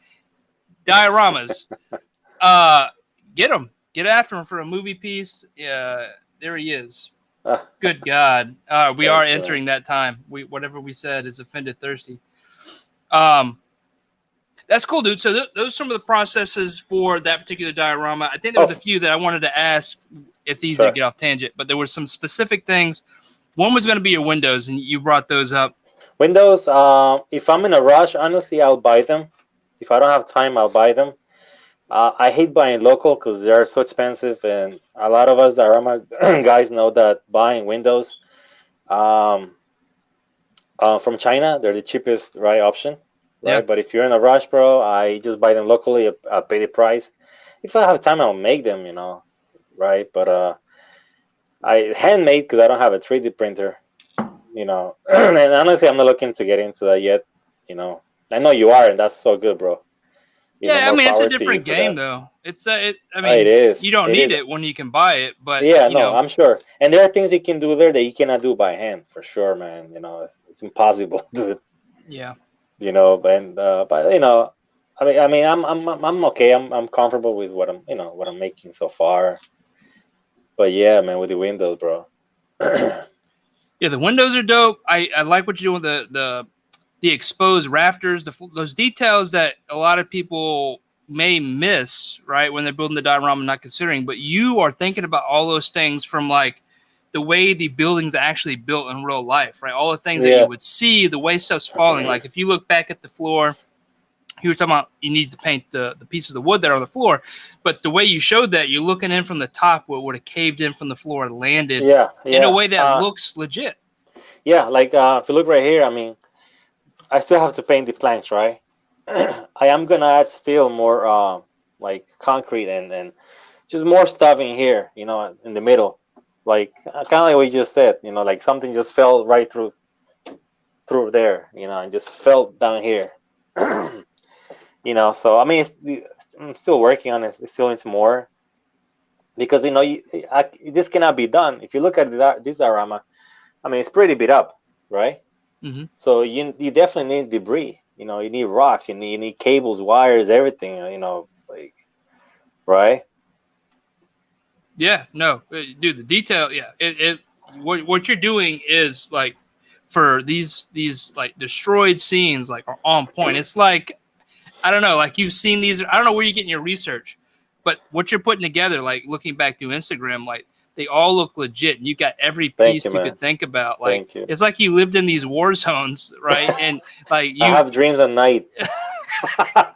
Dioramas. Get him. Get after him for a movie piece. There he is. Good God. We are entering that time. Whatever we said is offended thirsty. That's cool, dude. So those are some of the processes for that particular diorama. I think there was a few that I wanted to ask. It's easy to get off tangent, but there were some specific things. One was going to be your windows, and you brought those up. Windows. If I'm in a rush, honestly, I'll buy them. If I don't have time, I'll buy them. I hate buying local because they are so expensive, and a lot of us diorama guys know that buying windows from China, they're the cheapest right option, right? Yeah. But if you're in a rush, bro, I just buy them locally. I'll pay the price. If I have time, I'll make them, you know, right? But I handmade because I don't have a 3D printer, you know. And honestly, I'm not looking to get into that yet, you know. I know you are, and that's so good, bro. You know, Yeah, I more mean it's a power to you different for game that. though. It's I It mean is. you don't It need is. it when you can buy it, but Yeah, you no, know, I'm sure. And there are things you can do there that you cannot do by hand, for sure, man. You know, it's impossible, dude. yeah. You know, but you know, I'm okay. I'm comfortable with what I'm making so far. But yeah, man, with the Windows, bro. Yeah, the windows are dope. I like what you're doing with the exposed rafters, those details that a lot of people may miss, right, when they're building the diorama, not considering. But you are thinking about all those things from like the way the buildings are actually built in real life, right? All the things that you Yeah, would see, the way stuff's falling. Like if you look back at the floor, you were talking about you need to paint the pieces of wood that are on the floor, but the way you showed that, you're looking in from the top where it would have caved in from the floor and landed yeah, in a yeah. way that looks legit. Yeah. Like if you look right here, I mean, I still have to paint the planks, right? I am gonna add still more like concrete and just more stuff in here, you know, in the middle, like kind of like what you just said, you know, like something just fell right through there, you know, and just fell down here. You know, so I mean, I'm still working on it. It still needs more because you know, this cannot be done. If you look at this diorama, I mean, it's pretty beat up, right? Mm-hmm. So you definitely need debris. You know, you need rocks. You need cables, wires, everything. You know, like right. Yeah, no, dude, the detail, yeah, what you're doing is like for these like destroyed scenes like are on point. It's like I don't know, like you've seen these. I don't know where you're getting your research, but what you're putting together, like looking back through Instagram, like they all look legit. And you got every Thank piece you, you man. could think about. Like Thank you. it's like you lived in these war zones, right? And like I you have dreams at night.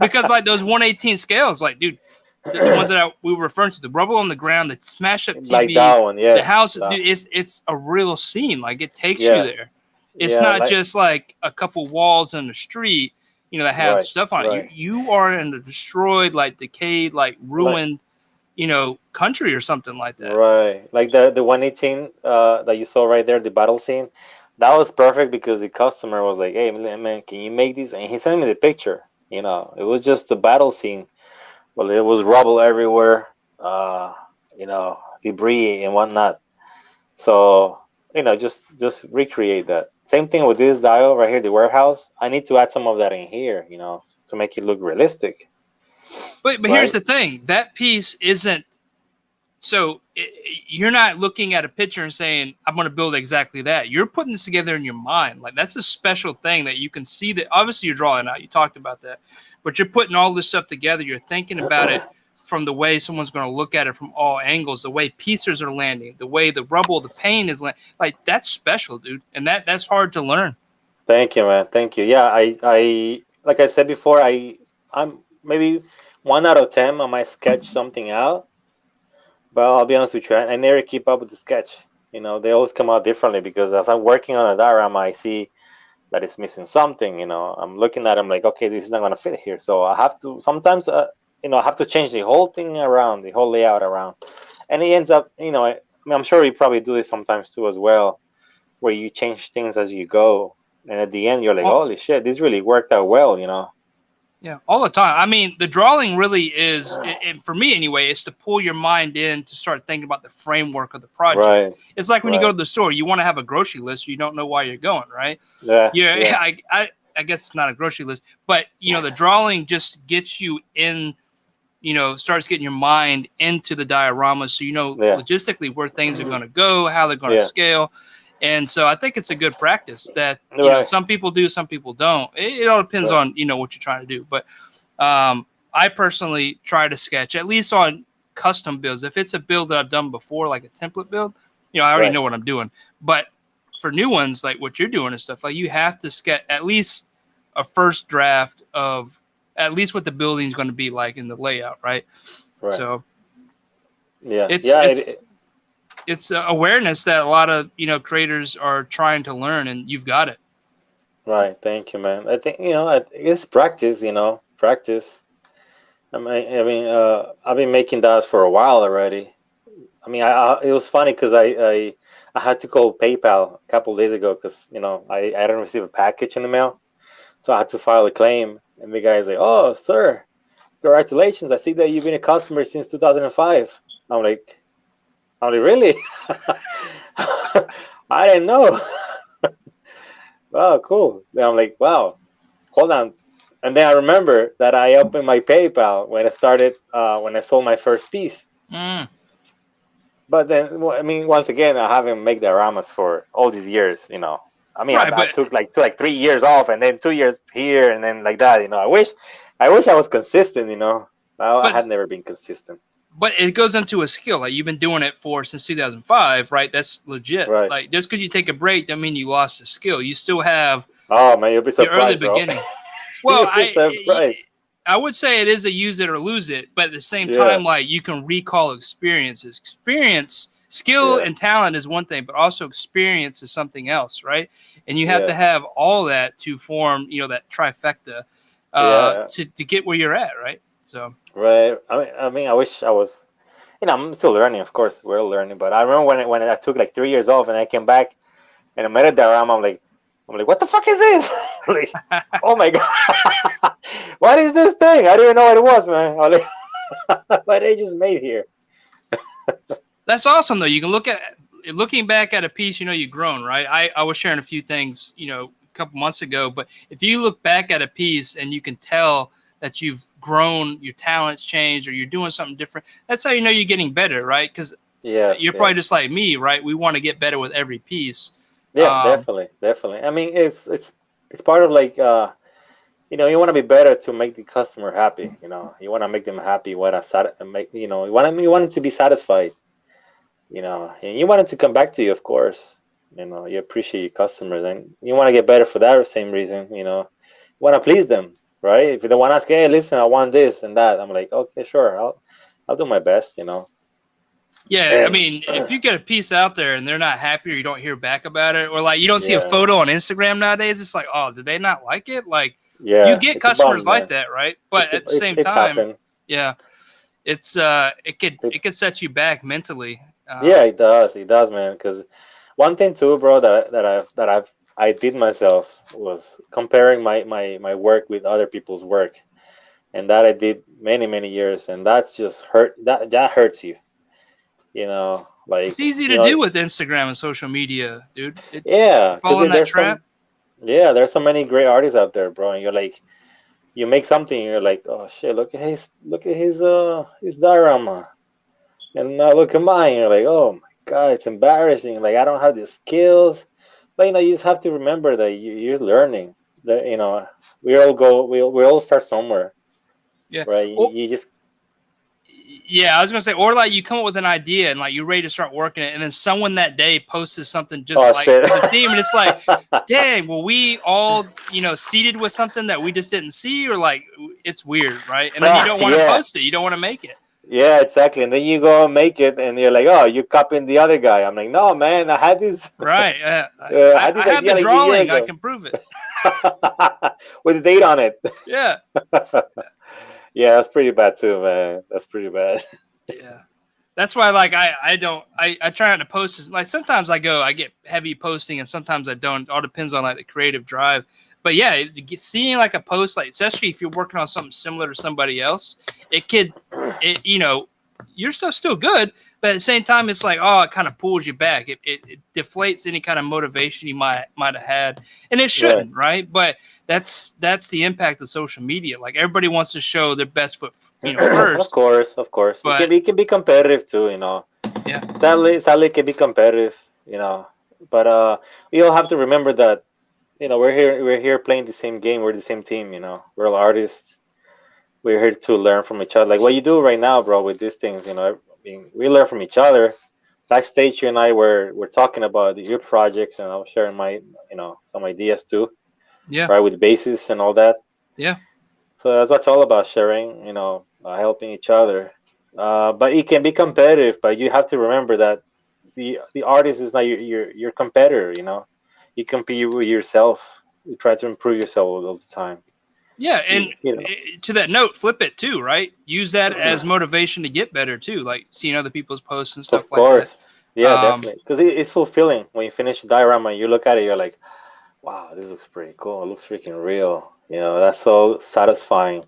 because like those 118 scales, like dude, the ones that we were referring to, the rubble on the ground, the smash up Like TV, that one, the yes. houses, No. dude, it's a real scene. Like it takes you Yeah, there. It's yeah, not like just like a couple walls in the street. you know, that have stuff on it. Right. You are in a destroyed, like decayed, like ruined, you know, country or something like that. Right. Like the 118 that you saw right there, the battle scene, that was perfect because the customer was like, "Hey man, can you make these?" And he sent me the picture. You know, it was just the battle scene. Well, it was rubble everywhere, you know, debris and whatnot. So, you know, just recreate that. Same thing with this dial right here, the warehouse. I need to add some of that in here, you know, to make it look realistic. But here's Right? the thing: that piece isn't. So you're not looking at a picture and saying, "I'm going to build exactly that." You're putting this together in your mind. Like that's a special thing that you can see. That obviously you're drawing out. You talked about that, but you're putting all this stuff together. You're thinking about it from the way someone's going to look at it from all angles, the way pieces are landing, the way the rubble, the paint is landing. Like that's special, dude, and that's hard to learn. Thank you, man. Thank you. Yeah, I like I said before, I'm maybe 1 out of 10. I might sketch something out, but I'll be honest with you, I never keep up with the sketch. You know, they always come out differently because as I'm working on a diorama, I see that it's missing something. You know, I'm looking at them like, okay, this is not gonna fit here. So I have to sometimes, you know, I have to change the whole thing around, the whole layout around, and it ends up, you know, I mean, I'm sure you probably do this sometimes too as well, where you change things as you go, and at the end you're like, Oh, holy shit, this really worked out well. You know. yeah, all the time. I mean, the drawing really is, and for me anyway, is to pull your mind in to start thinking about the framework of the project. Right. It's like when you go Right. to the store, you want to have a grocery list, you don't know why you're going, right? Yeah. Yeah, Yeah. I guess it's not a grocery list, but you know, the drawing just gets you in, you know, starts getting your mind into the diorama, so you know Yeah. logistically where things are going to go, how they're going to Yeah. scale. And so I think it's a good practice that, you know, Right. some people do, some people don't. It all depends Right. on, you know, what you're trying to do. But I personally try to sketch at least on custom builds. If it's a build that I've done before, like a template build, you know, I already Right. know what I'm doing. But for new ones, like what you're doing and stuff, like you have to sketch at least a first draft of at least what the building is going to be like in the layout, right? Right. So Yeah. it's Yeah. it's it's awareness that a lot of, you know, creators are trying to learn, and you've got it. Right. Thank you, man. I think, you know, it's practice. You know, practice. I've been making DAOs for a while already. I mean, it was funny because I had to call PayPal a couple days ago because, you know, I didn't receive a package in the mail, so I had to file a claim. And the guy's like, "Oh, sir, congratulations! I see that you've been a customer since 2005." I'm like, really? I didn't know. Oh, cool. Then I'm like, wow, hold on. And then I remember that I opened my PayPal when I started, when I sold my first piece. Mm. But then, well, I mean, once again, I haven't made dioramas for all these years, you know. I mean, Right, I but took like 3 years off, and then 2 years here, and then like that, you know. I wish I was consistent, you know. I but had never been consistent. but it goes into a skill. Like you've been doing it for since 2005, right? That's legit. Right. Like just because you take a break doesn't mean you lost the skill. You still have Oh man, you'll be the early surprised, bro. beginning. Well, You'll be surprised. I would say it is a use it or lose it, but at the same Yeah. time, like you can recall experiences. Skill Yeah. and talent is one thing, but also experience is something else, right? And you have to Yeah. have all that to form, you know, that trifecta Yeah. to get where you're at, right? So Right. I wish I was. You know, I'm still learning, of course. We're learning, but I remember when I took like 3 years off and I came back and I met a diorama. I'm like, what the fuck is this? I'm like, oh my god, what is this thing? I didn't even know what it was, man. I'm like, what they just made here? that's awesome, though. You can looking back at a piece, you know, you've grown, right? I was sharing a few things, you know, a couple months ago, but if you look back at a piece and you can tell that you've grown, your talents changed, or you're doing something different, that's how you know you're getting better, right? Because Yes, you're probably yes. just like me, right? We want to get better with every piece. Yeah, definitely, definitely. I mean, it's part of like, you know, you want to be better to make the customer happy. You know, you want to make them happy. You want to make, you know, you want them to be satisfied. You know, and you want them to come back to you, of course. You know, you appreciate your customers, and you want to get better for that same reason. You know, you want to please them, right? If they want to ask, hey, listen, I want this and that, I'm like, okay, sure, I'll do my best. You know, Yeah, I and mean, if you get a piece out there and they're not happy, or you don't hear back about it, or like you don't see a yeah, photo on Instagram nowadays, it's like, oh, did they not like it? Like, Yeah, You get it's a bum, customers like man. that, right? But at the same It's time, happened. yeah, it could set you back mentally. Yeah, it does. It does, man. Because one thing too, bro, I did myself was comparing my work with other people's work, and that I did many years, and that's just hurt. That hurts you, It's like easy to do with Instagram and social media, dude. yeah, You because fall in that trap. there's so many great artists out there, bro, and you're like, you make something, and you're like, oh shit, look at his diorama, and now look at mine. You're like, oh my god, it's embarrassing. Like I don't have the skills, but you just have to remember that you're learning. That we all start somewhere, Yeah. right? Oh, You just yeah, I was gonna say, or like you come up with an idea and like you're ready to start working it, and then someone that day posts something just oh like shit, the theme, and it's like, dang, well, we all seeded with something that we just didn't see, or like it's weird, right? And then you don't want to yeah. post it, you don't want to make it. Yeah, exactly. And then you go and make it, and you're like, "Oh, you copying the other guy." I'm like, "No, man, I had this. Right. I had this I had idea the like a year drawing. I ago can prove it. with a date on it." Yeah. Yeah, that's pretty bad too, man. That's pretty bad. Yeah. That's why, like, I try not to post as like sometimes I get heavy posting and sometimes I don't. It all depends on like the creative drive. But yeah, seeing like a post, like especially if you're working on something similar to somebody else, your stuff's still good, but at the same time, it's like, oh, it kind of pulls you back. It deflates any kind of motivation you might have had, and it shouldn't, right? But that's the impact of social media. Like everybody wants to show their best foot, first. Of course. But It can be competitive too, yeah, Sadly, it can be competitive, But we all have to remember that, we're here playing the same game. We're the same team, We're all artists. We're here to learn from each other. Like what you do right now, bro, with these things, I mean, we learn from each other. Backstage, you and I we're talking about your projects, and I was sharing my, some ideas too. yeah, Right, with bases and all that. yeah. So that's what it's all about, sharing, helping each other. But it can be competitive, but you have to remember that the artist is not your competitor. You compete with yourself. You try to improve yourself all the time. Yeah, and to that note, flip it too, right? Use that as motivation to get better too, like seeing other people's posts and stuff like that. Yeah, definitely, because it's fulfilling when you finish the diorama. You look at it, you're like, wow, this looks pretty cool. It looks freaking real. That's so satisfying.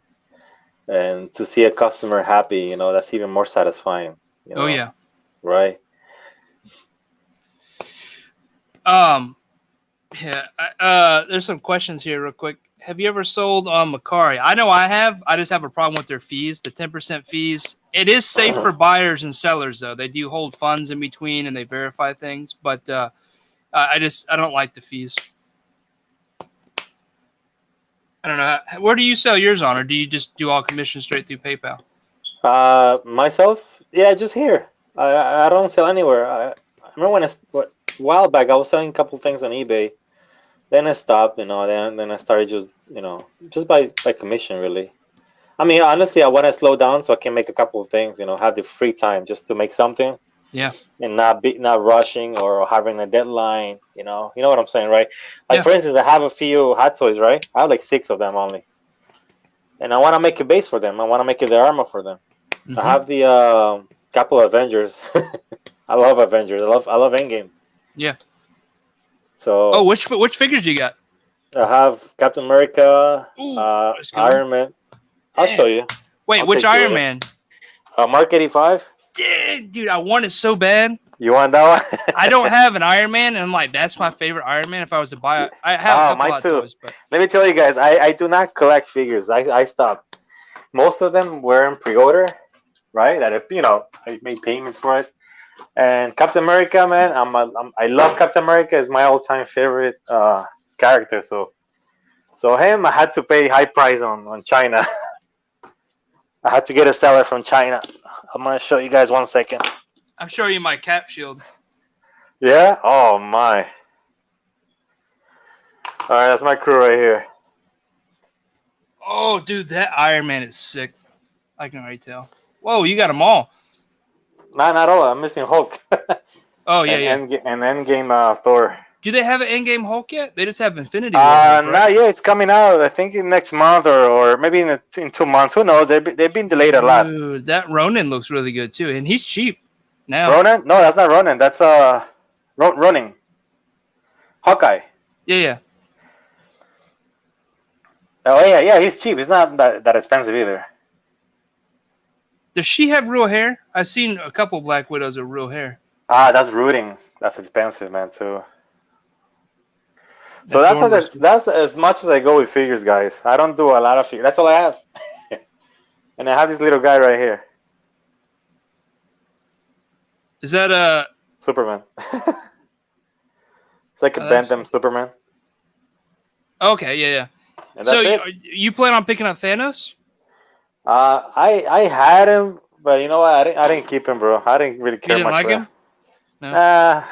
And to see a customer happy, that's even more satisfying. Oh yeah. Right. Yeah. There's some questions here real quick. Have you ever sold on Macari? I know I have. I just have a problem with their fees, the 10% fees. It is safe for buyers and sellers, though. They do hold funds in between and they verify things, but I don't like the fees. I don't know. Where do you sell yours on, or do you just do all commissions straight through PayPal? Myself, yeah, just here. I don't sell anywhere. I remember a while back I was selling a couple things on eBay. Then I stopped, then I started just by commission really. I mean, honestly, I want to slow down so I can make a couple of things, have the free time just to make something. Yeah. And not rushing or having a deadline, you know what I'm saying, right? Like Yeah. for instance, I have a few hot toys, right? I have like 6 of them only, and I want to make a base for them. I want to make a Diorama for them. I have the couple of Avengers. I love Avengers. I love Endgame. Yeah. So which figures do you got? I have Captain America, Ooh, Iron Man. I'll show you. Wait, which Iron Man? Mark 85. Dude, I want it so bad. You want that one? I don't have an Iron Man, and I'm like, that's my favorite Iron Man. If I was to buy it, I have a couple mine hot too. toys, but Let me tell you guys, I do not collect figures. I stopped. Most of them were in pre-order, right? That I made payments for it. And Captain America, man, I love Captain America. Is my all-time favorite character. So him, I had to pay high price on China. I had to get a seller from China. I'm gonna show you guys 1 second. I'm showing you my cap shield. Yeah. Oh my. All right, that's my crew right here. Oh, dude, that Iron Man is sick. I can already tell. Whoa, you got them all. Not all. I'm missing Hulk. Oh yeah, and Endgame Thor. Do they have an in-game Hulk yet? They just have Infinity War Hulk, right? Not yet. It's coming out. I think in next month or maybe in 2 months. Who knows? They've been delayed a lot. Dude, that Ronin looks really good too, and he's cheap now. Ronin? No, that's not Ronin. That's Running. Hawkeye. Yeah. Oh yeah. He's cheap. He's not that expensive either. Does she have real hair? I've seen a couple Black Widows with real hair. That's Rooting. That's expensive, man, too. So that's as much as I go with figures, guys. I don't do a lot of figures. That's all I have. And I have this little guy right here. Is that a Superman? It's like a Bantam Superman. Okay, yeah. And So that's it. you plan on picking up Thanos? I had him, but you know what? I didn't keep him, bro. I didn't really care You didn't much like for him? No.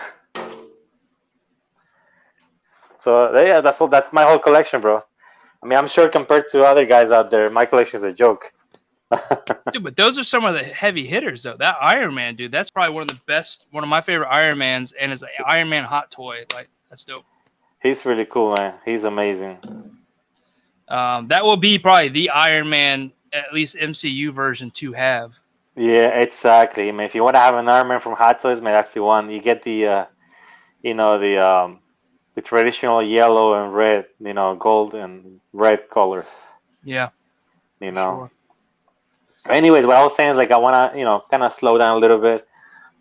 So yeah, that's my whole collection, bro. I mean, I'm sure compared to other guys out there, my collection is a joke. Dude, but those are some of the heavy hitters, though. That Iron Man, dude, that's probably one of my favorite Iron Mans, and it's an Iron Man hot toy. Like, that's dope. He's really cool, man. He's amazing. That will be probably the Iron Man, at least MCU version, to have. Yeah, exactly. I mean, if you want to have an Iron Man from Hot Toys, man, that's the one. You get the traditional yellow and red, gold and red colors. Yeah. Sure. Anyways, what I was saying is like I want to, kind of slow down a little bit,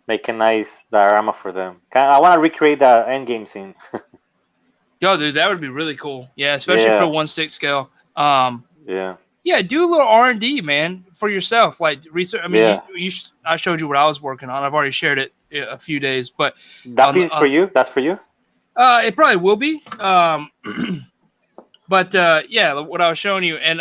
make a nice diorama for them. I want to recreate the Endgame scene. Yo, dude, that would be really cool. Yeah, especially for 1/6 scale. Yeah, do a little R&D, man, for yourself. Like research. I mean, I showed you what I was working on. I've already shared it a few days, but that piece for you. That's for you. It probably will be. But yeah, what I was showing you, and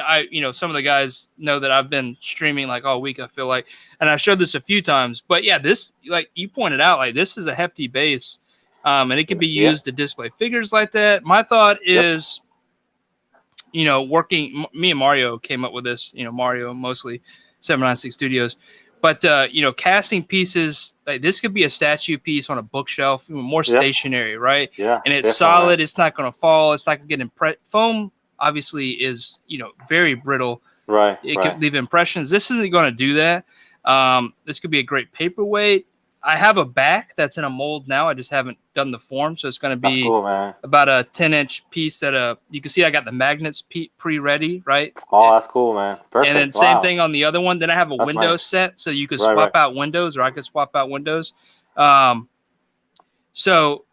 some of the guys know that I've been streaming like all week, I feel like, and I showed this a few times. But yeah, this, like you pointed out, like this is a hefty base, and it can be used to display figures like that. My thought is, working. Me and Mario came up with this. Mario mostly 796 Studios. But casting pieces like this could be a statue piece on a bookshelf, more stationary, right? Yeah, and it's solid. It's not going to fall. It's not going to get foam. Obviously, is very brittle. Right. It could leave impressions. This isn't going to do that. This could be a great paperweight. I have a back that's in a mold now. I just haven't done the form, so it's going to be about a 10-inch piece that you can see I got the magnets pre-ready, right? Oh, that's cool, man. Perfect. And then same thing on the other one. Then I have a Windows set, so you can swap out windows, or I could swap out windows. So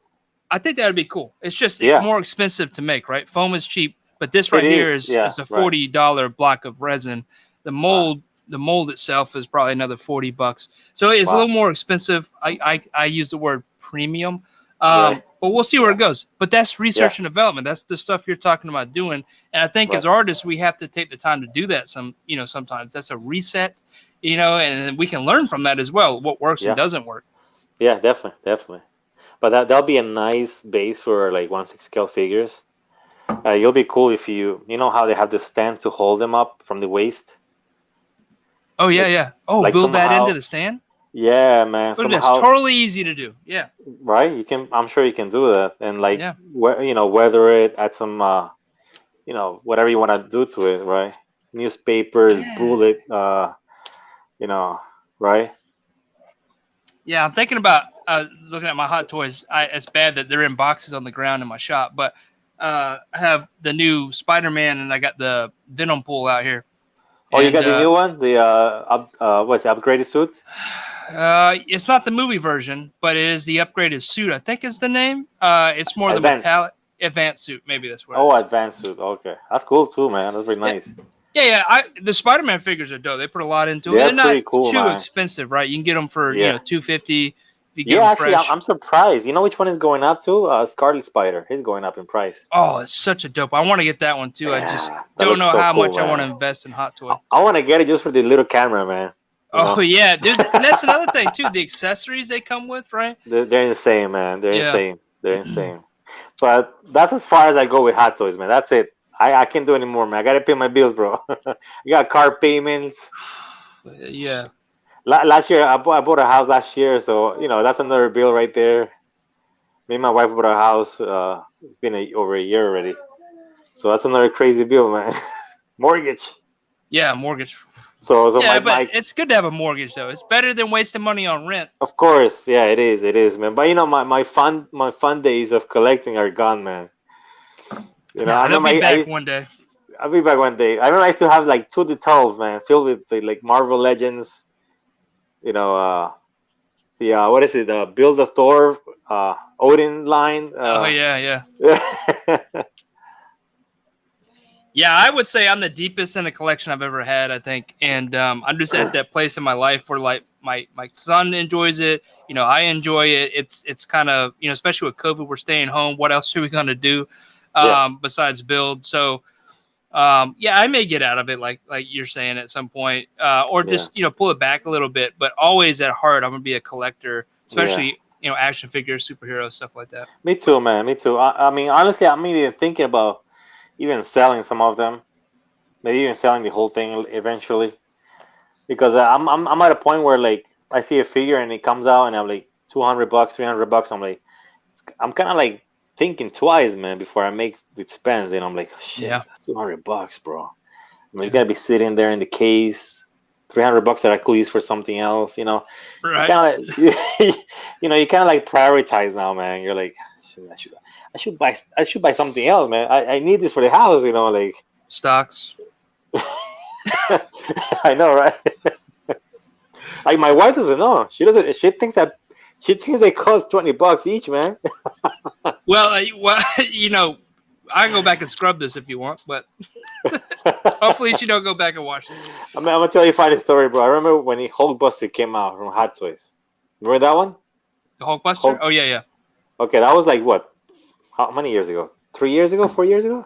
I think that would be cool. It's just more expensive to make, right? Foam is cheap, but this right here is a $40 block of resin. The mold itself is probably another $40. So it's a little more expensive. I use the word premium, but we'll see where it goes. But that's research and development. That's the stuff you're talking about doing. And I think as artists, we have to take the time to do that. Sometimes that's a reset, and we can learn from that as well. What works and doesn't work. Yeah, definitely. But that'll be a nice base for like 1/6 scale figures. You'll be cool if you know how they have the stand to hold them up from the waist. Oh yeah. Oh, like build that into the stand. Yeah, man. That's totally easy to do. Yeah. Right. You can. I'm sure you can do that, and like, weather it, add some, whatever you want to do to it. Right. Newspapers, bullet. Right. Yeah, I'm thinking about looking at my Hot Toys. It's bad that they're in boxes on the ground in my shop, but I have the new Spider-Man, and I got the Venom pool out here. Oh, you got the new one? The what's the upgraded suit? It's not the movie version, but it is the upgraded suit. I think is the name. It's more the metallic advanced suit. Maybe that's what. Oh, advanced suit. Okay, that's cool too, man. That's very nice. Yeah. The Spider-Man figures are dope. They put a lot into them. They're not too expensive, right? You can get them for $250. Actually, I'm surprised. You know which one is going up too? Scarlet Spider. He's going up in price. Oh, it's such a dope. I want to get that one too. I just don't know how much I want to invest in Hot Toy. I want to get it just for the little camera, man. Oh yeah, dude. And that's another thing too. The accessories they come with, right? They're insane, man. They're insane. They're insane. But that's as far as I go with Hot Toys, man. That's it. I can't do anymore, man. I gotta pay my bills, bro. I got car payments. Last year, I bought a house last year, so that's another bill right there. Me and my wife bought a house. It's been over a year already. So that's another crazy bill, man. Mortgage. Yeah, mortgage. So Yeah, but my it's good to have a mortgage though. It's better than wasting money on rent. of course, yeah, it is, man. But you know, my fun days of collecting are gone, man. You know, I Nah, they'll remember be back one day. I'll be back one day. I remember I used to have like 2 detals, man, filled with like Marvel Legends. You know, the what is it? The Build a Thor, Odin line. Oh yeah, yeah. Yeah, Yeah, I would say I'm the deepest in a collection I've ever had, I think. And I'm just at that place in my life where like my son enjoys it. You know, I enjoy it. It's kind of, you know, especially with COVID, we're staying home. What else are we going to do besides build? So, yeah, I may get out of it like you're saying at some point or just, you know, pull it back a little bit. But always at heart, I'm going to be a collector, especially, you know, action figures, superheroes, stuff like that. Me too, man. Me too. I mean, honestly, I'm even thinking about even selling some of them. Maybe even selling the whole thing eventually. Because I'm at a point where like I see a figure and it comes out and I'm like $200, $300. I'm kind of like thinking twice, man, before I make the spends. And I'm like, oh, shit, Yeah. that's $200, bro. I mean, it's gonna be sitting there in the case. $300 that I could use for something else. You know, Right. kind of like, you know, you kind of like prioritize now, man. You're like, I should buy something else, man. I need this for the house. You know, like Stocks. I know, right? Like my wife doesn't know. She doesn't. She thinks they cost $20 each, man. Well, you know, I can go back and scrub this if you want, but hopefully you don't go back and watch this. I mean, I'm gonna tell you a funny story, bro. I remember when the Hulkbuster came out from Hot Toys. Remember that one? The Hulkbuster? Hulk- Oh yeah, yeah. Okay, that was like what? How many years ago? 3 years ago? 4 years ago?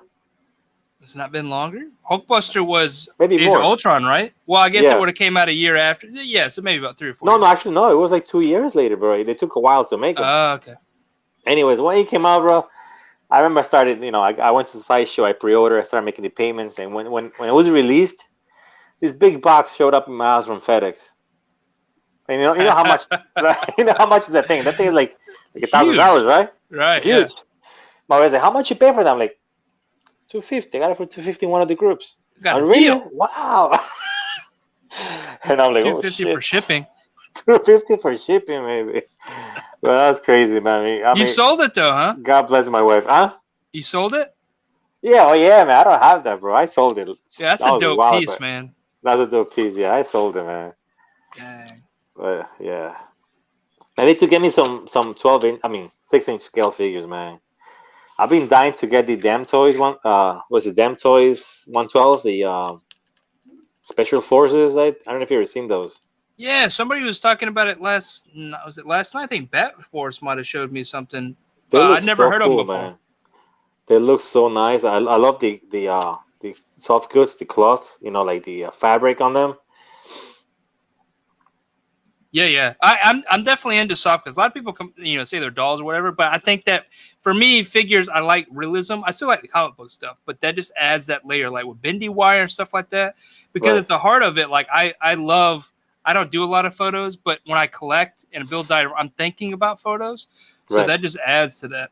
It's not been longer. Hulkbuster was Maybe Age more. of Ultron, right? Well, I guess Yeah. it would have came out a year after. Yeah, so maybe about 3 or 4. No, years. no, actually, no. It was like 2 years later, bro. They took a while to make them. Okay. Anyways, when he came out, bro, I remember I started. You know, I went to the SciShow. I pre-ordered. I started making the payments, and when it was released, this big box showed up in my house from FedEx. And you know how much you know how much is that thing? That thing is like $1,000, right? Right. It's huge. Yeah. My wife's like, how much you pay for them? I'm like, $250. I got it for $250 in one of the groups. Got a really? deal. Wow. And I'm like, oh $250 shit. for shipping. $250 for shipping, maybe. Well, that's crazy, man. I mean, You sold it though, huh? God bless my wife, huh? You sold it? Yeah, oh yeah, man. I don't have that, bro. I sold it. Yeah, that's That a was dope while piece, ago. man. That's a dope piece. Yeah, I sold it, man. Dang. But yeah, I need to get me some 12-inch, I mean 6-inch scale figures, man. I've been dying to get the Damn Toys one. Was it Damn Toys 112? The Special Forces. I don't know if you've ever seen those. Yeah, somebody was talking about it last night? I think Bat Force might have showed me something. They look I'd never so heard cool, of them before. man. They look so nice. I love the soft goods, the cloth. You know, like the fabric on them. Yeah. I'm definitely into soft because a lot of people say they're dolls or whatever, but I think that for me, figures, I like realism. I still like the comic book stuff, but that just adds that layer, like with bendy wire and stuff like that. Because Right. at the heart of it, like I don't do a lot of photos, but when I collect and build diagram, I'm thinking about photos, so Right. that just adds to that.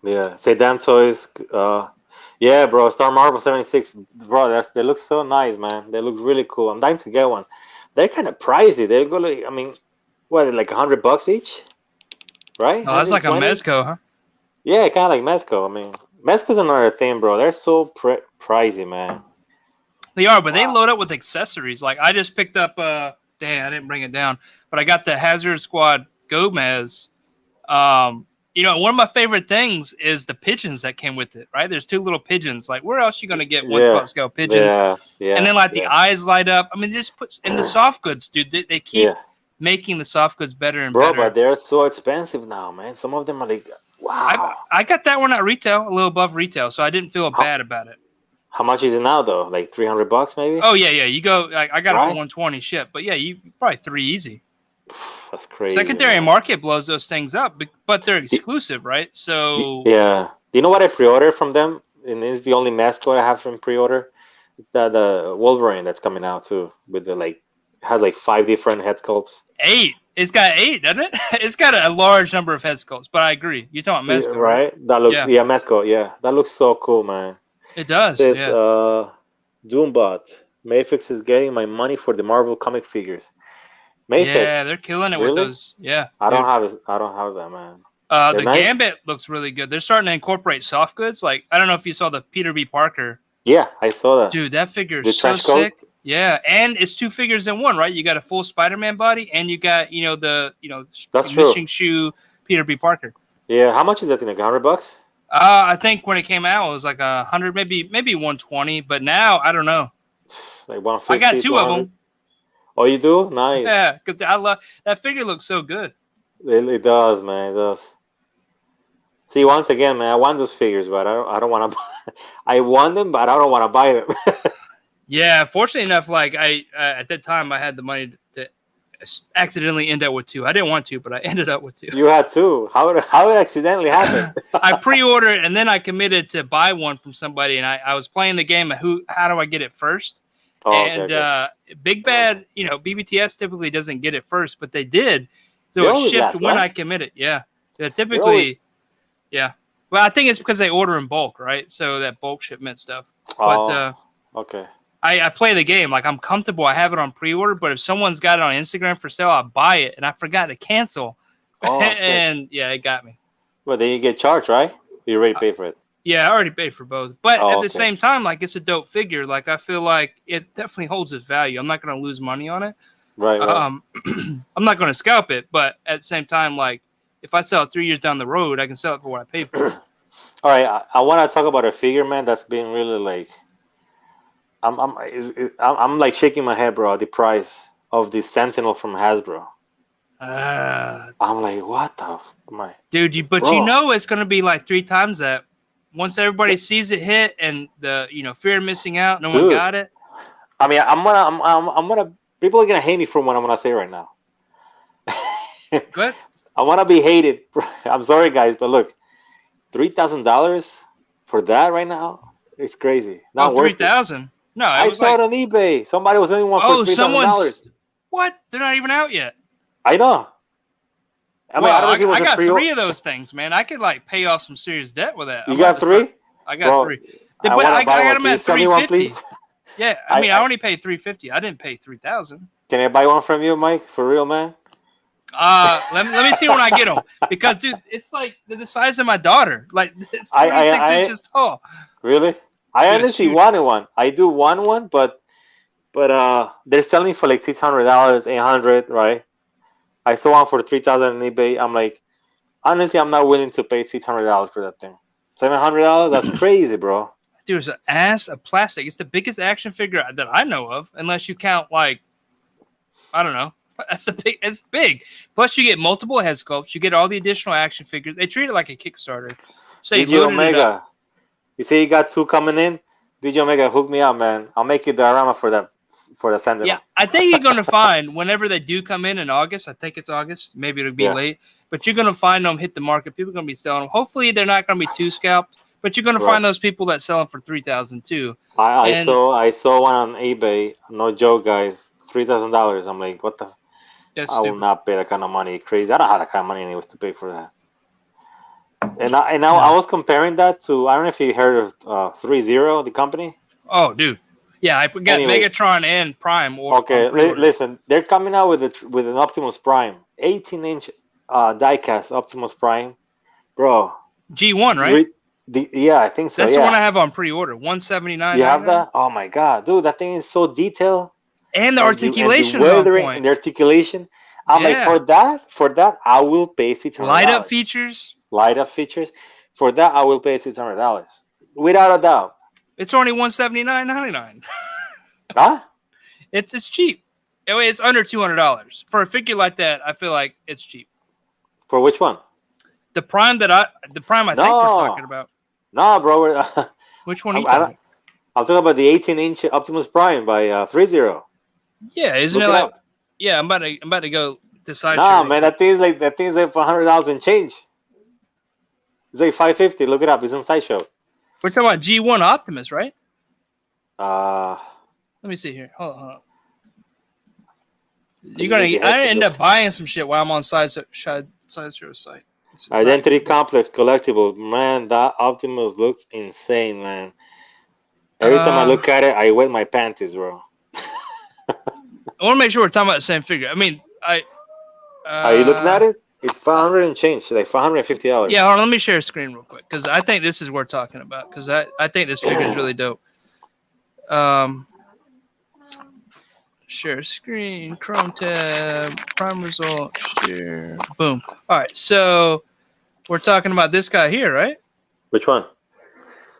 Yeah, say Damn Toys. Yeah, bro. Star Marvel 76, bro. They look so nice, man. They look really cool. I'm dying to get one. They're kind of pricey. They're going to, I mean, what, like $100 each, right? Oh, that's like a 120? Mezco, huh? Yeah, kind of like Mezco. I mean, Mezco's another thing, bro. They're so pricey, man. They are, but they load up with accessories. Like I just picked up. Dang, I didn't bring it down, but I got the Hazard Squad Gomez. One of my favorite things is the pigeons that came with it. Right, there's 2 little pigeons. Like, where else you gonna get 1/12 scale pigeons? Yeah. And then like the eyes light up. I mean, just puts in the soft goods, dude. They keep making the soft goods better and better. Bro, but they're so expensive now, man. Some of them are like, wow. I got that one at retail, a little above retail, so I didn't feel bad about it. How much is it now, though? Like $300, maybe? Oh yeah. You go. I got it Right? for 120 ship, but yeah, you probably 3 easy. That's crazy. Secondary man. market blows those things up, but they're exclusive, right? So Yeah. Do you know what I pre-ordered from them? And it's the only mascot I have from pre-order. It's that Wolverine that's coming out too, with the has like 5 different head sculpts. 8. It's got 8, doesn't it? It's got a large number of head sculpts, but I agree. You're talking Yeah, Mezco, right? That looks Yeah, Mezco. Yeah, that looks so cool, man. it does. This Yeah. Doombot Mayfix is getting my money for the Marvel comic figures. Yeah, Mayfix, they're killing it with really? those. Yeah, I don't dude. have I don't have that, man. They're The nice. Gambit looks really good. They're starting to incorporate soft goods. Like, I don't know if you saw the Peter B. Parker. Yeah, I saw that. Dude, that figure The is so trench coat. sick. Yeah, and it's 2 figures in one, right? You got a full Spider-Man body, and you got That's missing true. shoe Peter B. Parker. Yeah, how much is that thing? Like $100? I think when it came out, it was like 100, maybe 120. But now I don't know. Like I got 150, 2 of 200? them. Oh, you do? Nice. Yeah, because I love that figure. Looks so good. It does, man. It does. See, once again, man, I want those figures, but I don't want to. I want them, but I don't want to buy them. Yeah, fortunately enough, like I at that time I had the money to accidentally end up with 2. I didn't want to, but I ended up with 2. You had 2. How it accidentally happened? I pre-ordered and then I committed to buy one from somebody, and I was playing the game of how do I get it first? Oh, And okay. Big Bad, BBTS typically doesn't get it first, but they did. So They it always shipped last, when right? I committed. Yeah. They Typically, always- yeah. Well, I think it's because they order in bulk, right? So that bulk shipment stuff. But okay. I play the game. Like, I'm comfortable. I have it on pre-order, but if someone's got it on Instagram for sale, I'll buy it. And I forgot to cancel. Oh, shit. And yeah, it got me. Well, then you get charged, right? You already pay for it. Yeah, I already paid for both. But at the Okay. same time, like, it's a dope figure. Like, I feel like it definitely holds its value. I'm not going to lose money on it. Right. I'm not going to scalp it, but at the same time, like, if I sell it 3 years down the road, I can sell it for what I paid for it. All right. I want to talk about a figure, man. That's been really like, I'm like shaking my head, bro. The price of the Sentinel from Hasbro. I'm like, what the? Dude, but Bro. you know it's going to be like 3 times that. Once everybody sees it hit and the fear of missing out, no one got it. I mean, I'm gonna. People are gonna hate me for what I'm gonna say right now. What? I want to be hated. I'm sorry, guys, but look, $3,000 for that right now, it's crazy. Not worth it. 3,000? No, I saw it on eBay. Somebody was selling one for $3,000. What? They're not even out yet. I know. I mean, Well, I don't know if it was I got 3 of those things, man. I could like pay off some serious debt with that. You got 3? I got 3. But I got them at $350. Yeah, I mean, I only paid $350. I didn't pay $3,000. Can I buy one from you, Mike? For real, man? Let me see when I get them, because dude, it's like the size of my daughter. Like, it's 26 inches tall. Really? I honestly wanted one. I do want one, but they're selling for like $600, $800, right? I saw one for $3,000 on eBay. I'm like, honestly, I'm not willing to pay $600 for that thing. $700? That's crazy, bro. Dude, it's an ass of plastic. It's the biggest action figure that I know of, unless you count like, I don't know. It's big. Plus, you get multiple head sculpts. You get all the additional action figures. They treat it like a Kickstarter. So DJ Omega, you say you got 2 coming in? DJ Omega, hook me up, man. I'll make you the Diorama for the Sentinel. Yeah, I think you're going to find whenever they do come in August. I think it's August. Maybe it'll be late, but you're going to find them hit the market. People are going to be selling them. Hopefully, they're not going to be too scalped, but you're going to find those people that sell them for $3,000 too. I saw one on eBay. No joke, guys. $3,000. I'm like, what the? I will not pay that kind of money. Crazy. I don't have that kind of money anyways to pay for that. And I was comparing that to, I don't know if you heard of 3-0, the company. Oh, dude. Yeah, I got Megatron and Prime. Okay, listen. They're coming out with an Optimus Prime, 18-inch diecast Optimus Prime, bro. G1, right? Yeah, I think so. That's the one I have on pre-order. $179. You have that? Oh my god, dude, that thing is so detailed. And the articulation, and the articulation. I'm like, for that, I will pay $600. Light up features. For that, I will pay $600 without a doubt. It's only $179.99. Huh? It's cheap. Anyway, it's under $200 for a figure like that. I feel like it's cheap. For which one? The Prime I think we're talking about. No, bro. Which one are you talking? I'm talking about the 18-inch Optimus Prime by 3-0. Yeah, isn't it like? Yeah, I'm about to go to Sideshow. Nah, man, that thing's like $100 and change. It's like $550. Look it up. It's on Sideshow. We're talking about G1 Optimus, right? Let me see here. Hold on. You're gonna. I end up buying some shit while I'm on Sideshow site. Identity Complex collectibles, man. That Optimus looks insane, man. Every time I look at it, I wet my panties, bro. I want to make sure we're talking about the same figure. I mean, Are you looking at it? It's 500 and change, like $550. Yeah, hold on, let me share a screen real quick because I think this is worth talking about because I think this figure is really dope. Share screen, Chrome tab, prime result, share, boom. All right, so we're talking about this guy here, right? Which one?